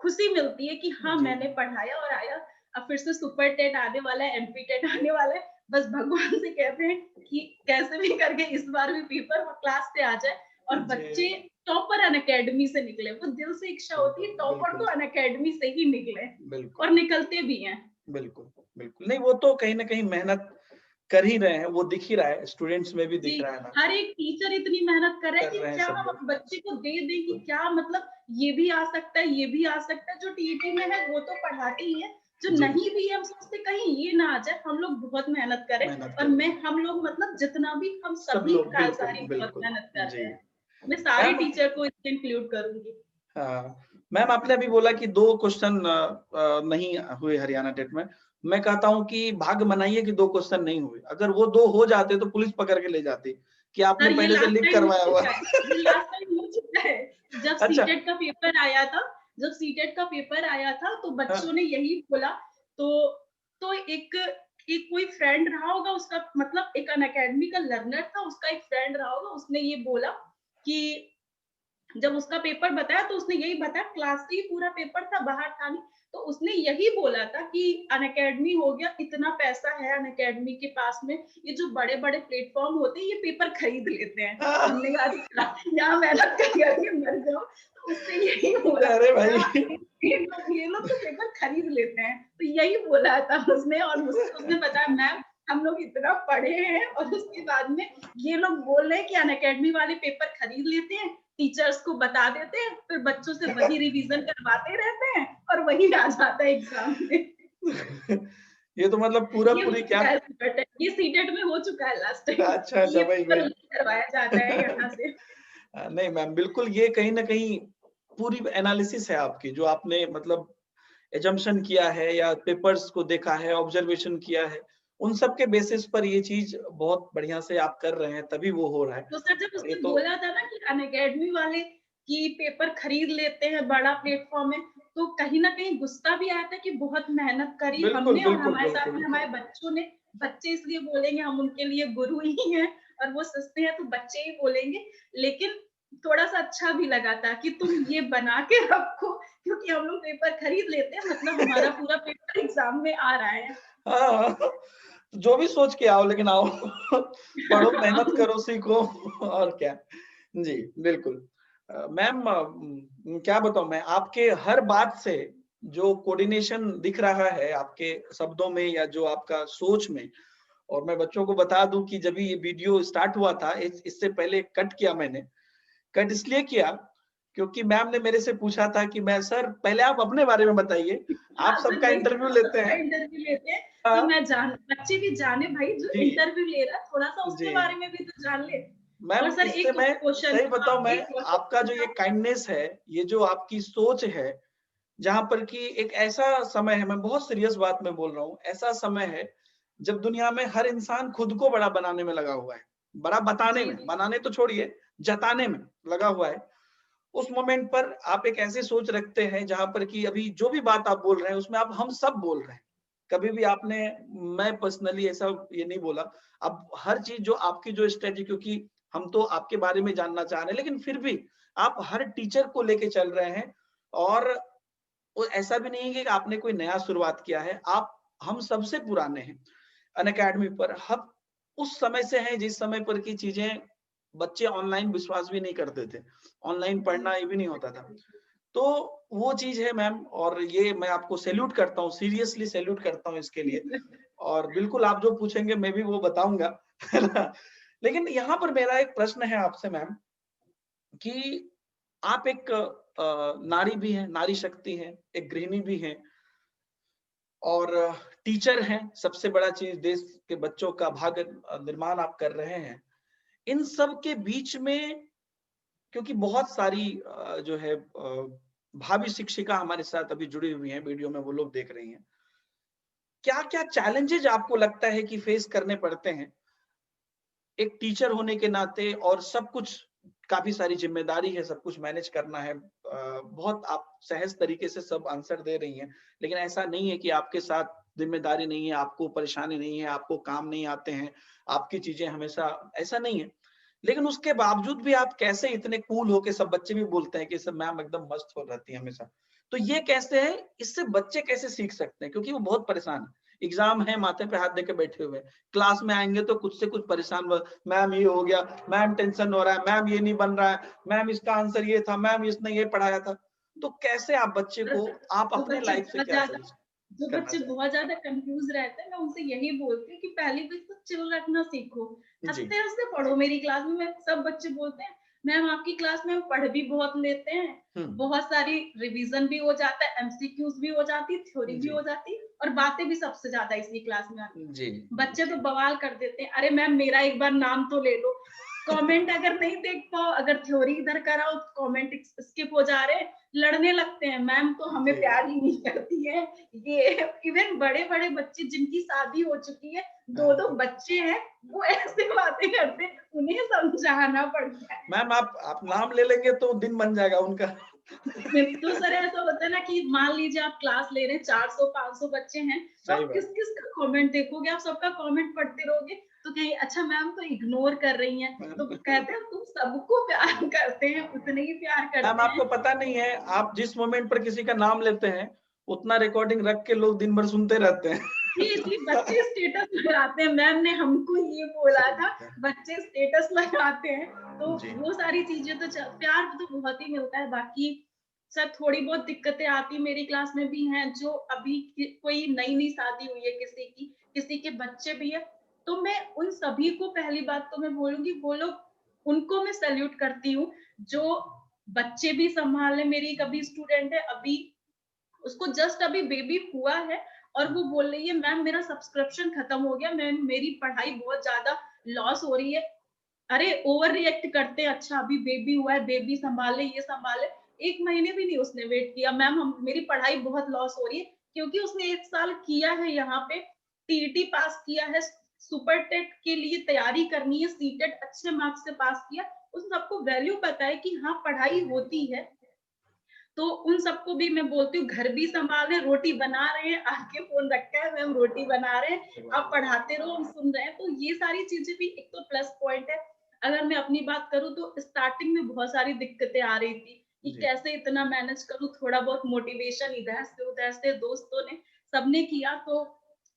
खुशी मिलती है कि हाँ जी, मैंने पढ़ाया और आया। अब फिर से सुपर टेट आने वाला है, एमपी टेट आने वाला है, बस भगवान से कहते हैं कि कैसे भी करके इस बार भी पेपर क्लास से आ जाए और जी, बच्चे टॉपर अनअकैडमी से निकले। वो दिल से इच्छा होती है टॉपर बिल्कुल, तो अनअकैडमी से ही निकले, बिल्कुल, और निकलते भी हैं। बिल्कुल, बिल्कुल। नहीं, वो तो कहीं न कहीं मेहनत कर ही रहे हैं, वो दिख ही रहा है, स्टूडेंट्स में भी जी, दिख रहा है ना, हर एक टीचर इतनी मेहनत कर रहा है कर कि रहे हैं क्या सब हम लोग। बच्चे को दे दें कि बिल्कुल, क्या मतलब ये भी आ सकता है, ये भी आ सकता है। जो टीईटी में है वो तो पढ़ाते ही है, जो जी, नहीं भी है हम सोचते कहीं ये ना आ जाए। हम लोग बहुत मेहनत करें, मेहनत और कर रहे मैं हैं। हम लोग मतलब जितना भी हम सब सभी लोग बिल्कुल, सारी बहुत बिल्कुल। मेहनत जी। करते हैं। मैं सारे मैम टीचर को इसमें इंक्लूड करूँगी। हाँ, मैम आपने अभी बोला कि 2 क्वेश्चन नहीं हुए हरियाणा टेट में। मैं कहता हूँ कि भाग्य बनाइए कि 2 क्वेश्चन नहीं हुए। अगर वो 2 हो जाते तो पुलिस पकड़ के ले जाती कि आपने सर ये पहले से लास्ट लीक टाइम हो करवाया हुआ चुका है, है। ये लास्ट टाइम हो चुका है। जब अच्छा, सीटेट का पेपर आया था, जब सीटेट का पेपर आया था तो हाँ, बच्चों ने यही बोला। तो एक एक कोई फ्रेंड रहा होगा उसका, मतलब एक अनअकैडमी का लर्नर था, उसका एक फ्रेंड रहा होगा, उसने ये बोला कि जब उसका पेपर बताया तो उसने यही बताया, क्लास से ही पूरा पेपर था, बाहर था नहीं। तो उसने यही बोला था कि अनअकैडमी हो गया, इतना पैसा है अनअकैडमी के पास में, ये जो बड़े-बड़े प्लेटफ़ॉर्म होते हैं, ये पेपर खरीद लेते हैं। हमने कहा अच्छा, यहाँ मेहनत कर करके मर जाओ, तो उसने यही बोला अरे था, भाई। ये लोग तो पेपर खरीद लेते हैं। तो यही बोला था उसने, और उसने बताया मैम हम लोग इतना पढ़े हैं और उसके बाद में ये लोग बोल रहे हैं कि अनअकैडमी वाले पेपर खरीद लेते हैं, टीचर्स को बता देते हैं, फिर बच्चों से वही रिवीजन करवाते रहते हैं और वही आ जाता है एग्जाम में। ये तो मतलब पूरा ये हो पूरी क्या। चुका है सीटेट, ये सीटेट में हो चुका है लास्ट टाइम अच्छा कि अच्छा, ये वही पेपर वही। लीक करवाया जाता है यहाँ से। नहीं मैम, बिल्कुल ये कहीं ना कहीं पूरी एनालिसिस है आपकी, जो आपने मतलब एजम्पशन किया है या पेपर्स को देखा है, ऑब्जर्वेशन किया है, उन सब के बेसिस पर ये चीज बहुत बढ़िया से आप कर रहे हैं, तभी वो हो रहा है। तो सर जब और ये उसने तो बोला था ना कि अनअकैडमी वाले कि पेपर खरीद लेते हैं, बड़ा प्लेटफॉर्म है, तो कहीं न कहीं गुस्सा भी आया था कि बहुत मेहनत करी बिल्कुल हमने और बिल्कुल हमारे साथ बिल्कुल। में हमारे बच्चों ने। बच्चे इसलिए बोलेंगे, हम उनके लिए गुरु ही हैं और वो सस्ते हैं तो बच्चे ही बोलेंगे। लेकिन थोड़ा-सा अच्छा भी लगा था कि तुम ये बना के रखो, क्योंकि हम लोग पेपर खरीद लेते हैं, मतलब हमारा पूरा पेपर एग्ज़ाम में आ रहा है। हाँ, जो भी सोच के आओ लेकिन आओ। पढ़ो, मेहनत करो, सीखो। और क्या। जी, बिल्कुल। मैम, क्या बताऊँ मैं, आपके हर बात से जो कोऑर्डिनेशन दिख रहा है आपके शब्दों में या जो आपका सोच में। और मैं बच्चों को बता दूँ कि जब ये वीडियो स्टार्ट हुआ था, इससे पहले कट किया मैंने। कट इसलिए किया क्योंकि मैम ने मेरे से पूछा था कि मैं सर पहले आप अपने बारे में बताइए, आप हाँ, सर सबका वही इंटरव्यू तो लेते सबका हैं। इंटरव्यू लेते हैं, तो हाँ, मैं जान बच्चे भी जाने भाई जो जी, इंटरव्यू ले रहा है थोड़ा-सा जी। उसके बारे में भी तो जान ले। और मैम सर इससे एक मैं क्वेश्चन सही बताऊँ, मैं एक क्वेश्चन आपका जो ये पूछना। काइंडनेस है, ये जो आपकी सोच है, जहाँ पर कि एक ऐसा समय है, मैं बहुत सीरियस बात में बोल रहा हूँ, ऐसा समय है जब दुनिया में हर इंसान खुद को बड़ा बनाने में लगा हुआ है। बड़ा बताने जी, में, जी। बनाने तो छोड़िए, जताने में लगा हुआ है। उस मोमेंट पर आप एक ऐसी सोच रखते हैं जहाँ पर कि अभी जो भी बात आप बोल रहे हैं उसमें आप हम सब बोल रहे हैं। कभी भी आपने, मैं पर्सनली ऐसा ये नहीं बोला। अब हर चीज जो आपकी जो स्ट्रेटजी, क्योंकि हम तो आपके बारे में जानना चाह रहे हैं, लेकिन फिर भी आप हर टीचर को लेके चल रहे हैं। और वो ऐसा भी नहीं है कि आपने कोई नया शुरुआत किया है, आप हम सबसे पुराने हैं अनअकैडमी पर। हम उस समय से हैं जिस समय पर की चीजें बच्चे ऑनलाइन विश्वास भी नहीं करते थे, ऑनलाइन जी, पढ़ना ये भी नहीं जी। होता था। तो वो चीज है मैम, और ये मैं आपको सैल्यूट करता हूँ, सीरियसली सैल्यूट करता हूँ इसके लिए। और बिल्कुल आप जो पूछेंगे मैं भी वो बताऊंगा। है ना? लेकिन यहाँ पर मेरा एक प्रश्न है आपसे मैम, कि आप एक नारी भी हैं, नारी शक्ति हैं, एक गृहिणी भी हैं, और टीचर हैं। सबसे बड़ा चीज, देश के बच्चों का भाग्य निर्माण आप कर रहे हैं। इन सब के बीच में, क्योंकि बहुत सारी जो है भावी शिक्षिका हमारे साथ अभी जुड़ी हुई हैं, वीडियो में वो लोग देख रही हैं। क्या-क्या चैलेंजेज आपको लगता है कि फेस करने पड़ते हैं एक टीचर होने के नाते? और सब कुछ, काफ़ी सारी ज़िम्मेदारी है, सब कुछ मैनेज करना है। बहुत आप सहज तरीके से सब आंसर दे रही हैं, लेकिन ऐसा नहीं है कि आपके साथ ज़िम्मेदारी नहीं है, आपको परेशानी नहीं है, आपको काम नहीं आते हैं, आपकी चीज़ें हमेशा, ऐसा नहीं है। लेकिन उसके बावजूद भी आप कैसे इतने कूल हो के, सब बच्चे भी बोलते हैं कि सब मैम एकदम मस्त हो रहती है हमेशा। तो ये कैसे है? इससे बच्चे कैसे सीख सकते हैं? क्योंकि वो बहुत परेशान हैं। एग्ज़ाम है, माथे पे हाथ देके बैठे हुए हैं। क्लास में आएँगे तो कुछ से कुछ परेशान, व मैम ये हो गया, मैम टेंशन हो रहा है, मैम ये नहीं बन रहा है, मैम इसका आंसर ये था, मैम इसने ये पढ़ाया था। तो कैसे आप बच्चे को, आप जो अपने बच्चे लाइफ से बहुत क्या ज़्यादा सजेस्ट जो करना बच्चे चाहेंगे? बहुत ज़्यादा कन्फ्यूज़ रहते हैं, मैं उनसे यही बोलती हूँ कि पहली चीज़ तो चिल रखना सीखो। जी। हँसते-हँसते पढ़ो। मेरी क्लास में सब बच्चे बोलते हैं, मैम आपकी क्लास में हम पढ़ भी बहुत लेते हैं, हुँ। बहुत सारी रिवीज़न भी हो जाता है, एमसीक्यूज़ भी हो जाती है, थ्योरी भी जी। हो जाती है और बातें भी सबसे ज़्यादा इसी क्लास में आती जी, हैं। बच्चे तो जी। बवाल कर देते हैं, अरे मैम मेरा एक बार नाम तो ले लो। कमेंट अगर नहीं देख पाओ, अगर थ्योरी इधर कराओ, कमेंट स्किप हो जा रहे हैं, लड़ने लगते हैं, मैम तो हमें जी। प्यार ही नहीं करती है। ये इवन बड़े-बड़े बच्चे जिनकी शादी हो चुकी है, हाँ। 2-2 बच्चे हैं, वो ऐसे बातें करते हैं, उन्हें समझाना पड़ता है। मैम आप नाम ले लेंगे तो दिन बन जाएगा उनका। तो सर ऐसा होता है ना कि मान लीजिए आप क्लास ले रहे हैं, 400-500 बच्चे हैं, तो सही आप बात। किस-किस का कमेंट देखोगे? आप सबका कमेंट पढ़ते रहोगे, तो कहीं अच्छा मैम तो इग्नोर कर रही हैं, तो कहते हैं तुम सबको प्यार करते हैं, उतने ही प्यार मैम करते आपको हैं। पता नहीं है, आप जिस मोमेंट पर किसी का नाम लेते हैं, उतना रिकॉर्डिंग रख के लोग दिन भर सुनते रहते हैं। जी, जी, बच्चे स्टेटस लगाते हैं, मैम ने हमको ये बोला सही था, बात है। बच्चे स्टेटस लगाते हैं, तो जी, वो सारी चीज़ें तो प्यार तो बहुत ही मिलता है। बाकी सर थोड़ी बहुत दिक्कतें आती मेरी क्लास में भी हैं, जो अभी कोई नई-नई शादी हुई है किसी की, किसी के बच्चे भी हैं, तो मैं उन सभी को पहली बात तो मैं बोलूँगी वो लोग उनको मैं सैल्यूट करती हूँ, जो बच्चे भी सँभाले। मेरी एक अभी स्टूडेंट है, अभी उसको जस्ट अभी बेबी हुआ है और वो बोल रही है मैम मेरा सब्सक्रिप्शन खत्म हो गया, मैम मेरी पढ़ाई बहुत ज्यादा लॉस हो रही है। अरे ओवर रिएक्ट करते हैं, अच्छा अभी बेबी हुआ है, बेबी संभाले, ये संभाले। 1 महीने भी नहीं उसने वेट किया, मैम हम मेरी पढ़ाई बहुत लॉस हो रही है, क्योंकि उसने 1 साल किया है यहाँ पे, टीईटी पास किया है, सुपर टेट के लिए तैयारी करनी है, सीटेट अच्छे मार्क्स से पास किया। उन सबको वैल्यू पता है कि हाँ पढ़ाई होती है। तो उन सबको भी मैं बोलती हूँ घर भी संभाल रहे हैं, रोटी बना रहे हैं, आके फ़ोन रखा है, मैम रोटी बना रहे हैं, आप पढ़ाते रहो, हम सुन रहे हैं। तो ये सारी चीज़ें भी एक तो प्लस पॉइंट है। अगर मैं अपनी बात करूँ तो स्टार्टिंग में बहुत सारी दिक्कतें आ रही थी कि जी, कैसे इतना मैनेज करूँ, थोड़ा बहुत मोटिवेशन इधर से उधर से दोस्तों ने, सबने किया तो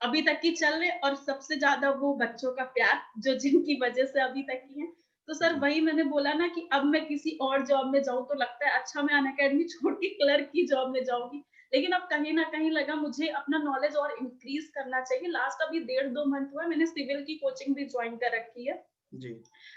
अभी तक की चल रहे और सबसे ज़्यादा वो बच्चों का प्यार जो जिनकी वज़ह से अभी तक की है। तो सर जी। वही मैंने बोला ना कि अब मैं किसी और जॉब में जाऊँ तो लगता है अच्छा मैं अनअकैडमी छोड़ के क्लर्क की जॉब में जाऊँगी। लेकिन अब कहीं न कहीं लगा मुझे अपना नॉलेज और इंक्रीज़ करना चाहिए। लास्ट अभी 1.5-2 मंथ हुआ है मैंने सिविल की कोचिंग भी जॉइन कर रखी है। जी,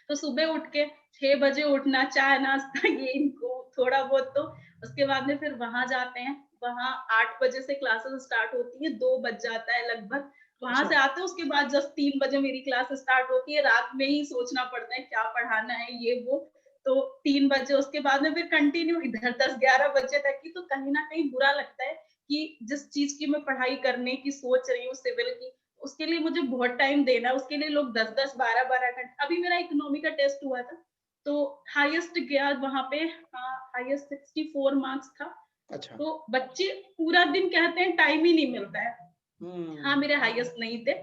तो सुबह उठ के 6 बजे उठना, चाय-नाश्ता ये इनको थोड़ा बहुत तो उसके बाद में फिर वहाँ जाते हैं। वहाँ 8 बजे से क्लासेस स्टार्ट होती हैं, 2 बज जाता है लगभग। वहाँ अच्छा। से आते हैं उसके बाद जस्ट 3 बजे मेरी क्लास स्टार्ट होती है। रात में ही सोचना पड़ता है क्या पढ़ाना है ये वो। तो 3 बजे उसके बाद में फिर कंटिन्यू इधर 10-11 बजे तक की तो कहीं न कहीं बुरा लगता है कि जिस चीज़ की मैं पढ़ाई करने की सोच रही हूँ सिविल की, उसके लिए मुझे बहुत टाइम देना है, उसके लिए लोग 10-10, 12-12 घंटे अभी मेरा इकोनॉमी का टेस्ट हुआ था, तो हाईएस्ट गया वहाँ पे हाईएस्ट 64 मार्क्स था, अच्छा। तो बच्चे पूरा दिन कहते हैं टाइम ही नहीं मिलता है। हाँ, हुँ। मेरे हाईएस्ट नहीं थे।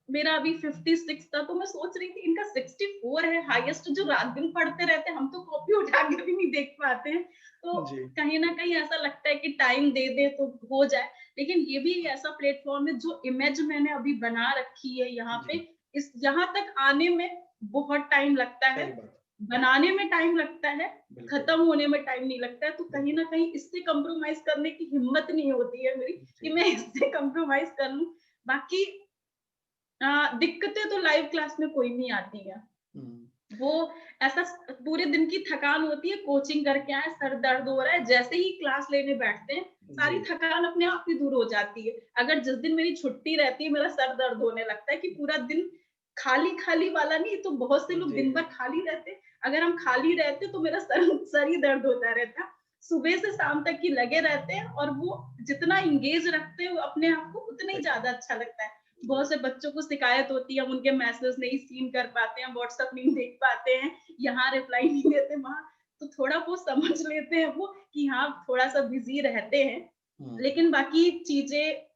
मेरा अभी 56 था, तो मैं सोच रही थी इनका 64 है हाईएस्ट जो रात दिन पढ़ते रहते हैं, हम तो कॉपी उठा के भी नहीं देख पाते हैं। तो जी, कहीं न कहीं ऐसा लगता है कि टाइम दे दें तो हो जाए। लेकिन ये भी एक ऐसा प्लेटफ़ॉर्म है जो इमेज मैंने अभी बना रखी है यहाँ पे, जी, इस यहाँ तक आने में बहुत टाइम लगता है, सही बात। बनाने में टाइम लगता है, बिल्कुल, खत्म होने में टाइम नहीं लगता है। तो कहीं बिल्कुल। न कहीं इससे कॉम्प्रोमाइज़ करने की हिम्मत नहीं होती है मेरी कि जी। मैं इससे कॉम्प्रोमाइज़ कर लूँ। बाकी दिक्कतें तो लाइव क्लास में कोई नहीं आती है। हुँ। वो ऐसा पूरे दिन की थकान होती है, कोचिंग करके आए, सर दर्द हो रहा है, जैसे ही क्लास लेने बैठते हैं, सारी जी, थकान अपने आप ही दूर हो जाती है। अगर जिस दिन मेरी छुट्टी रहती है, मेरा सर दर्द होने लगता है कि पूरा दिन खाली-खाली वाला नहीं, तो बहुत से लोग जी, दिन भर खाली रहते हैं। अगर हम खाली रहते तो मेरा सर सर ही दर्द होता रहता। सुबह से शाम तक ही लगे रहते हैं और वो जितना एंगेज रखते हैं वो अपने आप को उतना ही सही ज़्यादा अच्छा लगता है। जी, बहुत से बच्चों को शिकायत होती है, हम उनके मैसेज नहीं सीन कर पाते हैं, व्हाट्सएप नहीं देख पाते हैं, यहाँ रिप्लाई नहीं देते, वहाँ तो थोड़ा बहुत समझ लेते हैं वो कि हाँ, थोड़ा-सा बिज़ी रहते हैं। हुँ। लेकिन बाकी चीज़ें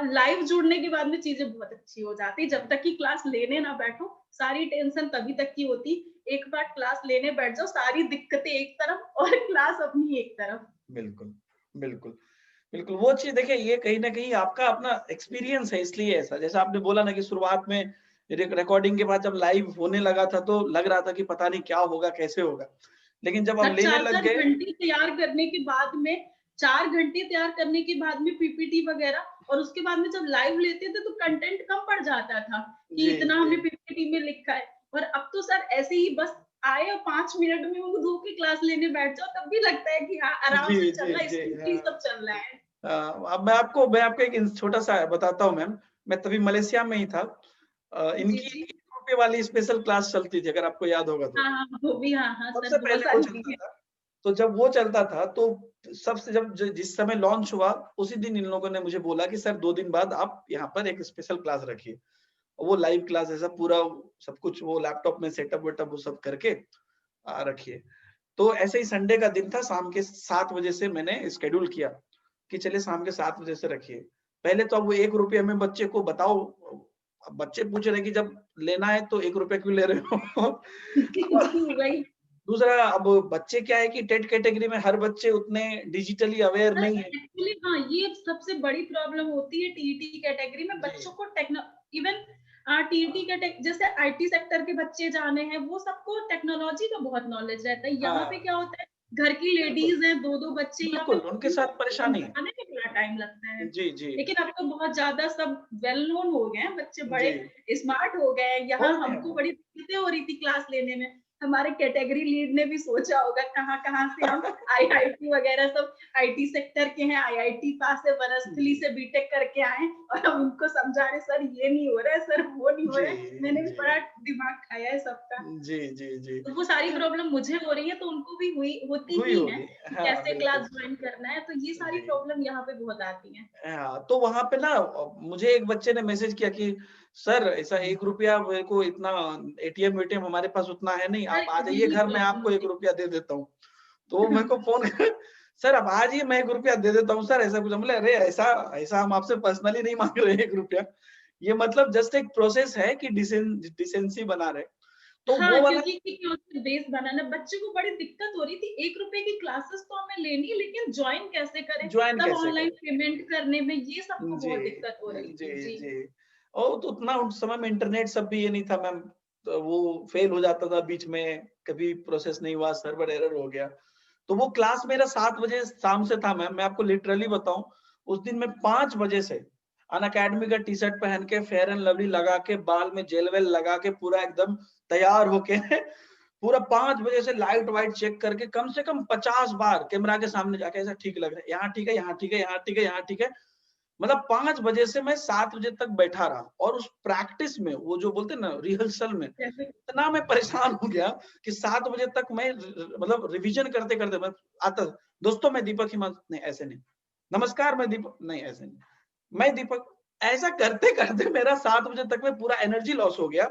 लाइव जुड़ने के बाद में चीज़ें बहुत अच्छी हो जाती हैं। जब तक कि क्लास लेने ना बैठो, सारी टेंशन तभी तक की होती। एक बार क्लास लेने बैठ जाओ, सारी दिक्कतें एक तरफ और क्लास अपनी एक तरफ। बिल्कुल, बिल्कुल। बिल्कुल, वो चीज़ देखिए ये कहीं न कहीं आपका अपना एक्सपीरियंस है इसलिए ऐसा। जैसा आपने बोला ना कि शुरुआत में रिकॉर्डिंग के बाद जब लाइव होने लगा था तो लग रहा था कि पता नहीं क्या होगा, कैसे होगा? लेकिन जब आप सर लेने लग 4-4 गए घंटे तैयार करने के बाद में 4 घंटे तैयार करने के बाद में पीपीटी वगैरह और उसके बाद में जब लाइव लेते थे तो कंटेंट कम पड़ जाता था कि जी, इतना जी। हमने पीपीटी में लिखा है और अब तो सर ऐसे ही बस आए और 5 मिनट में मुँह धो के क्लास लेने बैठ जाओ तब भी लगता है कि हाँ, आराम जी, से चल जी, रहा है, जी। स्मूथली हाँ। सब चल रहा है। अब मैं आपको एक छोटा-सा बताता हूँ मैम। मैं तभी मलेशिया में ही था। जी, इनकी जी। ₹1 वाली स्पेशल क्लास चलती थी, अगर आपको याद होगा तो। हाँ, हाँ, वो भी हाँ, हाँ, सबसे सर बहुत पहले वो सारी चलता चीज़ें था। तो जब वो चलता था तो सबसे जब जिस समय लॉन्च हुआ, उसी दिन इन लोगों ने मुझे बोला कि सर 2 दिन बाद आप यहाँ पर एक स्पेशल क्लास रखिए। वो लाइव क्लास ऐसा पूरा सब कुछ वो लैपटॉप में सेटअप-वेटअप वो सब करके रखिए। तो ऐसे ही संडे का दिन था, शाम के 7 बजे से मैंने शेड्यूल किया कि चलिए शाम के 7 बजे से रखिए। पहले तो अब वो ₹1 में बच्चे को बताओ, अब बच्चे पूछ रहे हैं कि जब लेना है तो ₹1 क्यों ले रहे हो? जी, जी, वही। दूसरा अब बच्चे क्या है कि टेट कैटेगरी में हर बच्चे उतने डिजिटली अवेयर अरे नहीं है। एक्चुअली हाँ, ये सबसे बड़ी प्रॉब्लम होती है टीईटी कैटेगरी में, जी, बच्चों को इवन टीईटी कैटेगरी जैसे आईटी सेक्टर के बच्चे जाने हैं, वो सबको टेक्नोलॉजी का बहुत नॉलेज रहता है। यहाँ पे हाँ, क्या होता है, घर की बिल्कुल, लेडीज हैं, 2-2 बच्चे, यहाँ पे बिल्कुल, उनके उनको साथ परेशानी है। समझाने में बड़ा टाइम लगता है। जी, जी, लेकिन अब तो बहुत ज़्यादा सब वेल नोन हो गए हैं, बच्चे जी, बड़े स्मार्ट हो गए हैं। हो यहाँ गए हमको वो। बड़ी दिक्कतें हो रही थी क्लास लेने में। हमारे कैटेगरी लीड ने भी सोचा होगा कहाँ-कहाँ से हम आईआईटी वगैरह सब आईटी सेक्टर के हैं, आईआईटी पास है, वनस्थली जी, से बीटेक करके आए हैं और हम उनको समझा रहे सर ये नहीं हो रहा है, सर वो नहीं हो जी, रहा है। मैंने भी जी, बड़ा दिमाग खाया है सबका। जी, जी, जी, तो वो सारी प्रॉब्लम मुझे हो रही है, तो उनको भी होती हुई ही है होगी। कि हाँ, कैसे बिल्कुल। क्लास ज्वाइन करना है, तो ये सारी जी। प्रॉब्लम यहाँ पे बहुत आती हैं। हाँ, तो वहाँ पे ना मुझे एक बच्चे ने मैसेज किया कि सर ऐसा ₹1 मेरे को इतना एटीएम वेटीएम हमारे पास उतना है नहीं, अरे आप आ जाइए यही घर मैं बोला आपको मुझे। ₹1 दे देता हूँ। तो वो मेरे को फ़ोन सर आप आ जाइए मैं ₹1 दे देता हूँ सर ऐसा कुछ। हम बोले अरे ऐसा ऐसा हम आपसे पर्सनली नहीं माँग रहे हैं ₹1। ये मतलब जस्ट एक प्रोसेस है कि डिसेंसी बना रहे। तो हाँ, वो वाला क्योंकि उससे बेस बनाना बच्चे को बड़ी दिक्कत हो रही थी। ₹1 की क्लासेस तो हमें लेनी है, लेकिन जॉइन कैसे करें? जॉइन तब कैसे ऑनलाइन करें? पेमेंट करने में ये सबको जी, बहुत दिक्कत हो रही थी। जी, जी। जी। और तो उतना उस समय में इंटरनेट सब भी ये नहीं था मैम, तो वो फेल हो जाता था बीच में, कभी प्रोसेस नहीं हुआ, सर्वर एरर हो गया। तो वो क्लास मेरा 7 बजे शाम से था मैम, मैं आपको लिटरली बताऊँ, उस दिन मैं 5 बजे से अनअकैडमी का टी-शर्ट पहन के, फेयर एंड लवली लगा के, बाल में जेल-वेल लगा के, पूरा एकदम तैयार होके पूरा 5 बजे से लाइट-वाइट चेक करके कम से कम 50 बार कैमरा के सामने जाके ऐसा ठीक लग रहा है, यहाँ ठीक है, यहाँ ठीक है, यहाँ ठीक है, यहाँ ठीक है। मतलब 5 बजे से मैं 7 बजे तक बैठा रहा और उस प्रैक्टिस में वो जो बोलते हैं ना रिहर्सल में जैसे इतना मैं परेशान हो गया कि 7 बजे तक मैं मतलब रिवीजन करते-करते मैं आता था। दोस्तों मैं दीपक हिमांशु नहीं ऐसे नहीं। नमस्कार मैं दीपक नहीं ऐसे नहीं। मैं दीपक ऐसा करते-करते मेरा 7 बजे तक में पूरा एनर्जी लॉस हो गया।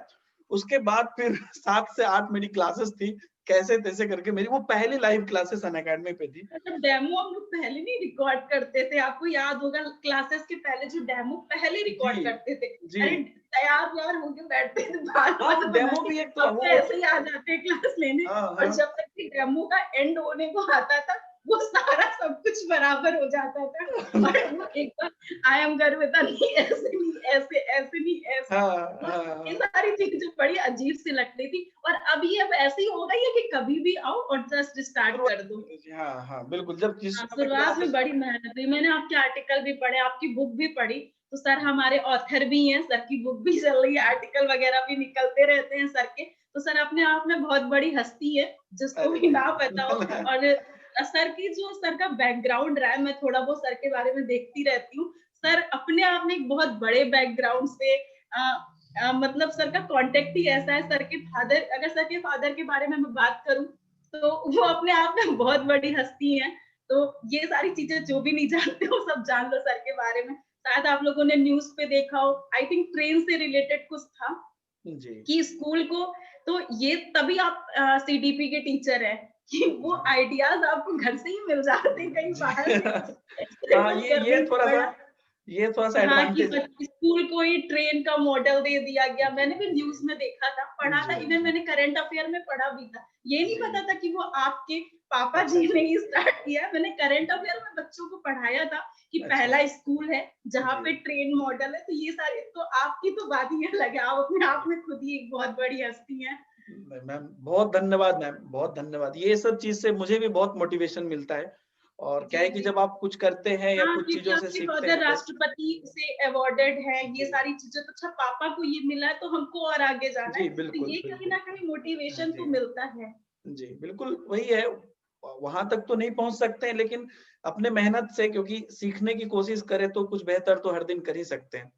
उसके बाद फिर 7 से 8 मेरी क्लासेस थी। कैसे-तैसे करके मेरी वो पहली लाइव क्लासेस अनअकैडमी पे थी। मतलब डेमो हम लोग पहले नहीं रिकॉर्ड करते थे। आपको याद होगा क्लासेस के पहले जो डेमो पहले जी, रिकॉर्ड करते थे। जी। अरे तैयार-वैयार होके बैठते थे हाँ, वो बाल-वाल बना डेमो के। भी एक तो अब तो वो ऐसे ही आ जाते हैं क्लास लेने हाँ, और हाँ। जब तक कि डेमो का एंड होने को आता था, वो सारा सब कुछ बराबर हो जाता था और वो एक बार आई एम गर्विता नहीं ऐसे नहीं, ऐसे नहीं, ऐसे। हाँ, वो हाँ, ये हाँ। सारी चीज़ें जो बड़ी अजीब सी लगती थी और अब ये अब ऐसे ही हो गई है कि कभी भी आओ और जस्ट स्टार्ट शुरुआत कर दो। करनी चाहिए। हाँ, हाँ, बिल्कुल जब जिस हाँ, समय शुरुआत में क्लासेस बड़ी मेहनत हुई। मैंने आपके आर्टिकल भी पढ़े, आपकी बुक भी पढ़ी, तो सर हमारे ऑथर भी हैं, सर की बुक भी चल रही है, आर्टिकल वगैरह भी निकलते रहते हैं सर के। तो सर अपने आप में बहुत बड़ी हस्ती है, जिसको अरे भी ना पता हो वाह! और सर का बैकग्राउंड रहा है, मैं थोड़ा बहुत सर के बारे में देखती रहती हूँ। सर अपने आप में एक बहुत बड़े बैकग्राउंड से मतलब सर का कॉन्टेक्ट ही ऐसा है, सर के फादर के बारे में मैं बात करूँ, तो वो अपने आप में बहुत बड़ी हस्ती हैं। तो ये सारी चीज़ें जो भी नहीं जानते हो सब जान लो सर के बारे में। शायद आप लोगों ने न्यूज़ पे देखा हो, आई थिंक ट्रेन से रिलेटेड कुछ था जी, कि स्कूल को तो ये तभी आप सीडीपी के टीचर हैं कि वो जी, आइडियाज़ आपको घर से ही मिल जाते हैं, कहीं जी। बाहर से कुछ हाँ, एक्सपेरिमेंट करने ये की थोड़ा-सा बजाय ये थोड़ा-सा हाँ, कि एडवांटेज है। स्कूल को ही ट्रेन का मॉडल दे दिया गया। जी, मैंने भी जी, न्यूज़ में देखा था, पढ़ा था, जी, इवन जी, मैंने करंट अफेयर में पढ़ा भी था। ये नहीं जी। पता था कि वो आपके पापा अच्छा, जी अच्छा। ने ही स्टार्ट किया है। मैंने करंट अफेयर में बच्चों को पढ़ाया था कि अच्छा, पहला स्कूल है जहाँ जी। पे ट्रेन मॉडल है। तो ये सारे तो आपकी तो बात ही अलग है। आप अपने आप में खुद ही एक बहुत बड़ी हस्ती हैं। नहीं मैम, बहुत धन्यवाद मैम, बहुत धन्यवाद। ये सब चीज़ से मुझे भी बहुत मोटिवेशन मिलता है और क्या जी, है कि जी। जब आप कुछ करते हैं या हाँ, कुछ क्योंकि चीज़ों से आपके सीखते फादर हैं तो राष्ट्रपति से अवॉर्डेड हैं, ये जी, सारी चीज़ें तो अच्छा पापा को ये मिला है तो हमको और आगे जाना है। जी, तो बिल्कुल, ये कहीं बिल्कुल। न कहीं मोटिवेशन तो जी। मिलता है। जी, बिल्कुल वही है। वहाँ तक तो नहीं पहुँच सकते हैं लेकिन अपने मेहनत से क्योंकि सीखने की कोशिश करें तो कुछ बेहतर तो हर दिन कर ही सकते हैं।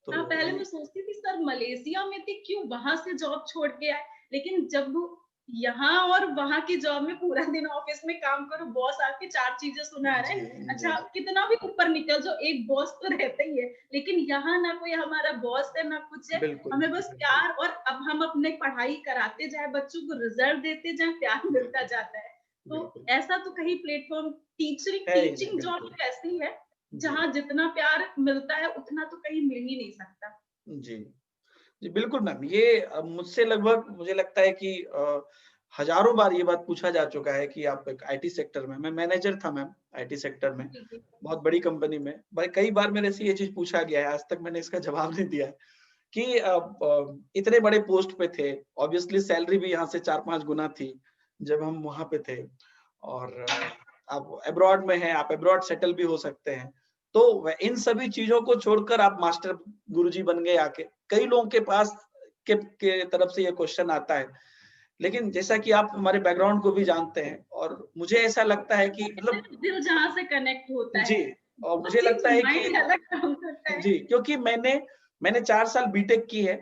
तो हाँ, पहले मैं वही सोचती थी सर मलेशिया में थे क्यों वहाँ से जॉब छोड़ के आए? लेकिन जब वो यहाँ और वहाँ की जॉब में पूरा दिन ऑफिस में काम करो, बॉस आके 4 चीज़ें सुना रहा जी, है। जी। अच्छा कितना भी ऊपर निकल जाओ, एक बॉस तो रहता ही है। लेकिन यहाँ ना कोई हमारा बॉस है, ना कुछ है। बिल्कुल, हमें बस बिल्कुल, प्यार और अब हम अपने पढ़ाई कराते जाएँ, बच्चों को रिजल्ट देते जाएँ, प्यार मिलता बिल्कुल, जाता है। तो बिल्कुल। ऐसा तो कहीं प्लेटफ़ॉर्म टीचरिंग है ही नहीं, टीचिंग जॉब बिल्कुल। तो ऐसी है, जी, जहाँ जितना प्यार मिलता है उतना तो कहीं मिल ही नहीं सकता। जी। जी, बिल्कुल मैम। ये मुझसे लगभग मुझे लगता है कि हजारों बार ये बात पूछा जा चुका है कि आप एक आईटी सेक्टर में, मैं मैनेजर था मैम आईटी सेक्टर में, जी, जी। बहुत बड़ी कंपनी में। भाई कई बार मेरे से ये चीज़ पूछा गया है, आज तक मैंने इसका जवाब नहीं दिया है कि इतने बड़े पोस्ट पे थे, ऑब्वियसली सैलरी भी यहाँ से 4-5 गुना थी, जब हम वहाँ पे थे और आप अब्रॉड में हैं, आप अब्रॉड सेटल भी हो सकते हैं। तो व इन सभी चीज़ों को छोड़कर आप मास्टर गुरुजी बन गए आके। कई लोगों के पास के तरफ से ये क्वेश्चन आता है। लेकिन जैसा कि आप हमारे बैकग्राउंड को भी जानते हैं और मुझे ऐसा लगता है कि कहते मतलब हैं दिल जहाँ से कनेक्ट होता जी, है, और वो मुझे चीज़ लगता है कि माइंड अलग काम करता है। जी, क्योंकि मैंने 4 साल बीटेक की है।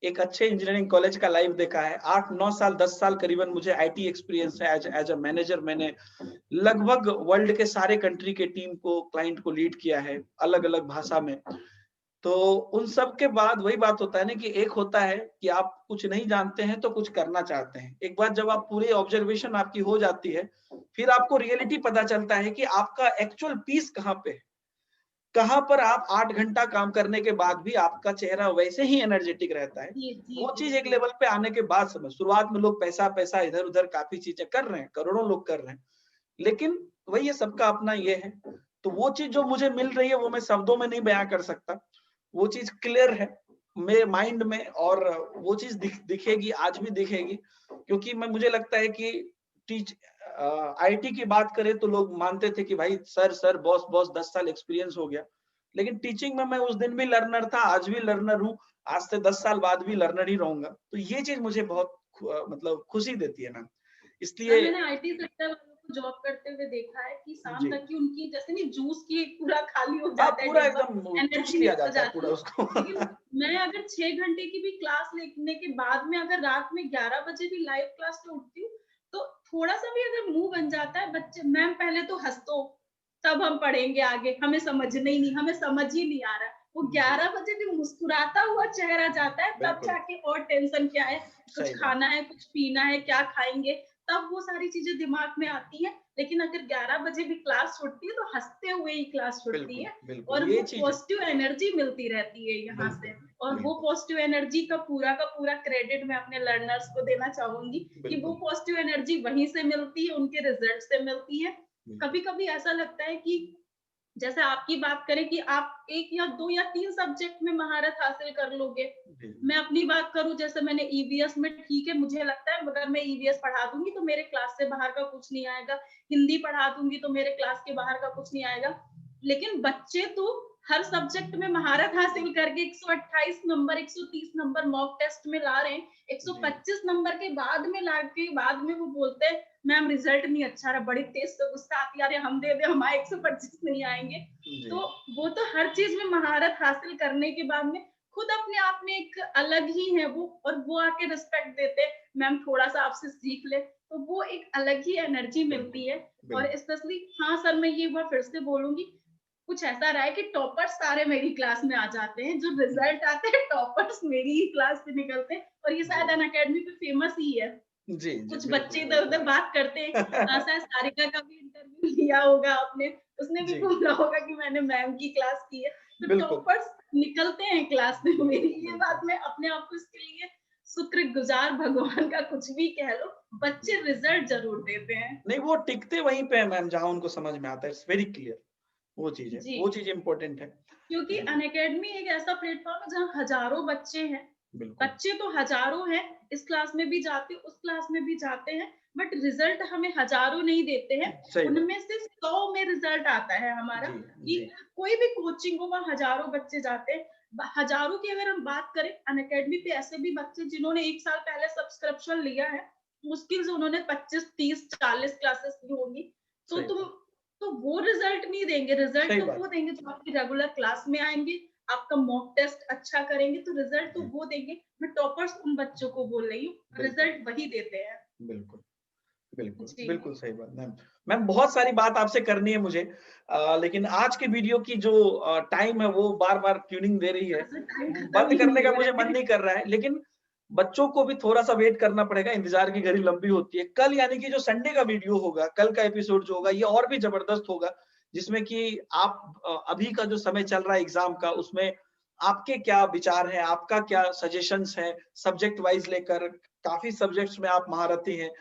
एक अच्छे इंजीनियरिंग कॉलेज का लाइफ देखा है। 8, 9 साल, 10 साल करीबन मुझे आईटी एक्सपीरियंस है एज़ अ मैनेजर। मैंने लगभग वर्ल्ड के सारे कंट्री के टीम को, क्लाइंट को लीड किया है, अलग-अलग भाषा में। तो उन सब के बाद वही बात होता है ना कि एक होता है कि आप कुछ नहीं जानते हैं तो कुछ करना चाहते हैं। एक बार जब आप पूरी ऑब्जर्वेशन आपकी हो जाती है, फिर आपको रियलिटी पता चलता है कि आपका एक्चुअल पीस कहाँ पे है। कहाँ पर आप 8 घंटा काम करने के बाद भी आपका चेहरा वैसे ही एनर्जेटिक रहता है। जी, जी, वो जी, चीज़ एक जी। लेवल पे आने के बाद समझ शुरुआत में लोग पैसा-पैसा इधर-उधर काफ़ी चीज़ें कर रहे हैं, करोड़ों लोग कर रहे हैं। लेकिन वही है सबका अपना ये है। तो वो चीज़ जो मुझे मिल रही है वो मैं शब्दों में नहीं बयाँ कर सकता। वो चीज़ क्लियर है मेरे माइंड में और वो चीज़ दिखेगी, आज भी दिखेगी क्योंकि मुझे लगता है कि टीच आईटी की बात करें तो लोग मानते थे कि भाई सर, बॉस 10 साल एक्सपीरियंस हो गया। लेकिन टीचिंग में मैं उस दिन भी लर्नर था, आज भी लर्नर हूँ, आज से 10 साल बाद भी लर्नर ही रहूँगा। तो ये चीज़ मुझे बहुत मतलब खुशी देती है मैम। सर इसलिए मैंने आईटी सेक्टर वालों को जॉब करते हुए देखा है कि शाम जी। तक की उनकी जैसे नहीं जूस की पूरा खाली हो हाँ, जाता है पूरा डिब्बा, एकदम चूस एनर्जी लिया निकल जाता है जाती पूरा है। उसको। लेकिन मैं अगर 6 घंटे की भी क्लास लेने के बाद में अगर रात में 11 बजे भी लाइव क्लास में उठती हूँ, तो थोड़ा-सा भी अगर मुँह बन जाता है बच्चे मैम पहले तो हँस दो, तब हम पढ़ेंगे आगे, हमें समझने ही नहीं हमें समझ ही नहीं आ रहा है। वो जी, 11 बजे भी मुस्कुराता हुआ चेहरा जाता है, तब बिल्कुल, जाके और टेंशन क्या है, कुछ सही बात। खाना है, कुछ पीना है, क्या खाएँगे, तब वो सारी चीज़ें दिमाग में आती हैं। लेकिन अगर 11 बजे भी क्लास छूटती है, तो हँसते हुए ही क्लास छूटती बिल्कुल, है बिल्कुल, और ये वो चीज़ पॉज़िटिव एनर्जी मिलती रहती है यहाँ से। बिल्कुल, और वो बिल्कुल, पॉज़िटिव एनर्जी का पूरा क्रेडिट मैं अपने लर्नर्स को देना चाहूँगी कि वो बिल्कुल, पॉज़िटिव एनर्जी वहीं से मिलती है, उनके रिज़ल्ट से मिलती है। बिल्कुल। कभी-कभी ऐसा लगता है कि जैसे आपकी बात करें कि आप 1 या 2 या 3 सब्जेक्ट में महारत हासिल कर लोगे। जी, मैं अपनी बात करूँ जैसे मैंने ईवीएस में ठीक है मुझे लगता है अगर मैं ईवीएस पढ़ा दूँगी तो मेरे क्लास से बाहर का कुछ नहीं आएगा। हिंदी पढ़ा दूँगी तो मेरे क्लास के बाहर का कुछ नहीं आएगा। लेकिन बच्चे तो हर सब्जेक्ट में महारत हासिल करके 128 नंबर, 130 नंबर मॉक टेस्ट में ला रहे हैं। जी, 125 नंबर के बाद में लाके बाद में वो बोलते हैं मैम रिजल्ट नहीं अच्छा रहा, बड़ी तेज से गुस्सा आती है, अरे हम दे दे हमारे 125 नहीं आएँगे। जी, तो वो तो हर चीज़ में महारत हासिल करने के बाद में खुद अपने आप में एक अलग ही है वो और वो आके रिस्पेक्ट देते हैं, मैम थोड़ा-सा आपसे सीख ले, तो वो एक अलग ही एनर्जी बिल्कुल, मिलती है और बिल्कुल। स्पेशली हाँ सर, मैं ये बार फिर से बोलूँगी, कुछ ऐसा रहा है कि टॉपर्स सारे मेरी क्लास में आ जाते हैं, जो रिजल्ट आते हैं टॉपर्स मेरी ही क्लास से निकलते हैं और ये शायद जी, अनअकैडमी पे फेमस ही है। जी, जी, कुछ बिल्कुल बच्चे सही इधर-उधर बात। बात करते हैं शायद सारिका का भी इंटरव्यू लिया होगा आपने, उसने भी जी, बोला होगा कि मैंने मैम की क्लास की है, तो बिल्कुल, टॉपर्स निकलते हैं क्लास में मेरी, बिल्कुल, ये बात बिल्कुल, मैं अपने आप को इसके लिए शुक्रगुज़ार भगवान का कुछ भी कह लो, बच्चे बिल्कुल। रिजल्ट ज़रूर देते हैं। नहीं, वो टिकते वहीं पे हैं मैम जहाँ उनको समझ में आता है, इट्स वेरी क्लियर। वो चीज़ है, जी। वो चीज़ इम्पोर्टेंट है। क्योंकि जी, अनअकैडमी एक ऐसा प्लेटफ़ॉर्म है जहाँ हज़ारों बच्चे हैं। बिल्कुल, बच्चे तो हज़ारों हैं, इस क्लास में भी जाते हैं, उस क्लास में भी जाते हैं, बट रिज़ल्ट हमें हज़ारों नहीं देते हैं, सही बात। उनमें से 100 में रिज़ल्ट आता है हमारा जी, कि जी, कोई भी कोचिंग हो वहाँ हज़ारों बच्चे जाते हैं। ब हज़ारों की अगर हम बात करें अनअकैडमी पे ऐसे भी बच्चे जिन्होंने 1 साल पहले सब्सक्रिप्शन लिया है, मुश्किल से उन्होंने 25, 30, 40 क्लासेस की होंगी। तो सही तुम बात, तो वो रिज़ल्ट नहीं देंगे, रिज़ल्ट सही तो बात। वो देंगे जो आपकी रेगुलर क्लास में आएँगे, आपका मॉक टेस्ट अच्छा करेंगे तो रिज़ल्ट तो जी, वो देंगे। मैं टॉपर्स उन बच्चों को बोल रही हूँ, बिल्कुल, रिज़ल्ट वही देते हैं। बिल्कुल। बिल्कुल, जी। बिल्कुल सही बात मैम। मैम बहुत सारी बात आपसे करनी है मुझे लेकिन आज के वीडियो की जो टाइम है वो बार-बार ट्यूनिंग दे रही है। यहाँ से टाइम खत्म बंद ही करने नहीं का हो मुझे रहा मन है। नहीं कर रहा है, लेकिन बच्चों को भी थोड़ा-सा वेट करना पड़ेगा, इंतज़ार की घड़ी लंबी होती है। कल यानी कि जो संडे का वीडियो होगा, कल का एपिसोड जो होगा ये और भी ज़बरदस्त होगा, जिसमें कि आप अभी का जो समय चल रहा है एग्ज़ाम का उसमें आपके क्या विचार हैं, आपका क्या सजेशंस है सब्जेक्ट वाइज लेकर? काफी सब्जेक्ट्स में आप महारथी हैं,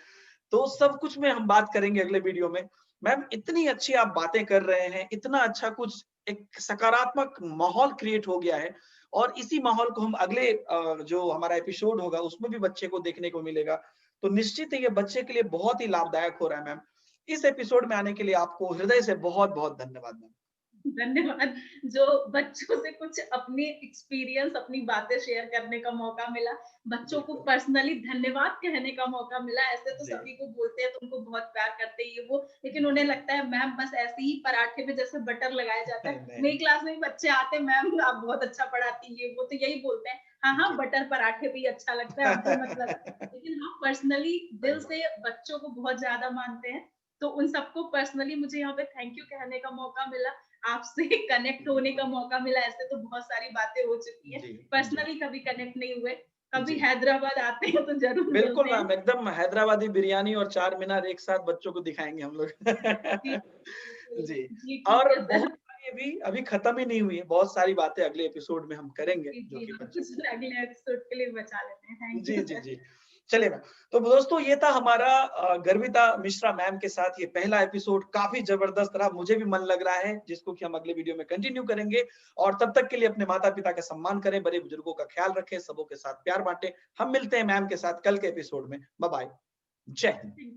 तो सब कुछ में हम बात करेंगे अगले वीडियो में। मैम इतनी अच्छी आप बातें कर रहे हैं, इतना अच्छा कुछ एक सकारात्मक माहौल क्रिएट हो गया है और इसी माहौल को हम अगले जो हमारा एपिसोड होगा उसमें भी बच्चे को देखने को मिलेगा। तो निश्चित ही ये बच्चे के लिए बहुत ही लाभदायक हो रहा है मैम। इस एपिसोड में आने के लिए आपको हृदय से बहुत-बहुत धन्यवाद मैम। धन्यवाद। जो बच्चों से कुछ अपनी एक्सपीरियंस, अपनी बातें शेयर करने का मौका मिला, बच्चों को बिल्कुल। पर्सनली धन्यवाद कहने का मौका मिला। ऐसे तो जी। सभी को बोलते हैं तुमको बहुत प्यार करते हैं ये वो, लेकिन उन्हें लगता है मैम बस ऐसे ही पराठे में जैसे बटर लगाया जाता है। नहीं। मेरी क्लास में भी बच्चे आते हैं, मैम आप बहुत अच्छा पढ़ाती हैं, ये वो, तो यही बोलते हैं। हाँ, हाँ, जी। बटर पराठे भी अच्छा लगता है, हमको मतलब है। लेकिन हाँ, पर्सनली सही दिल बात। से बच्चों को बहुत ज़्यादा मानते हैं। तो उन सबको पर्सनली मुझे यहाँ पे थैंक यू कहने का मौका मिला। आपसे कनेक्ट होने का बिल्कुल। मौका मिला, ऐसे तो बहुत सारी बातें हो चुकी हैं। जी, जी, पर्सनली कभी कनेक्ट नहीं हुए। कभी जी। हैदराबाद आते हैं तो ज़रूर बिल्कुल मिलते हैं। मैम, एकदम हैदराबादी बिरयानी और चार मीनार एक साथ बच्चों को दिखाएँगे हम लोग। जी, बिल्कुल। जी, जी, ठीक और है बहुत सर। सारी अभी अभी खत्म ही नहीं हुई है, बहुत सारी बातें अगले एपिसोड में हम करेंगे, जी, जो जी, कि हम बच्चों कुछ अगले एपिसोड के लिए बचा लेते हैं। थैंक जी, यू जी, सर। जी। चलिए मैम, तो दोस्तों ये था हमारा गर्विता मिश्रा मैम के साथ ये पहला एपिसोड काफ़ी ज़बरदस्त रहा, मुझे भी मन लग रहा है जिसको कि हम अगले वीडियो में कंटिन्यू करेंगे और तब तक के लिए अपने माता-पिता का सम्मान करें, बड़े-बुजुर्गों का ख्याल रखें, सबों के साथ प्यार बाँटें। हम मिलते हैं मैम के साथ कल के एपिसोड में। बाय-बाय। जय हिंद। Thank you.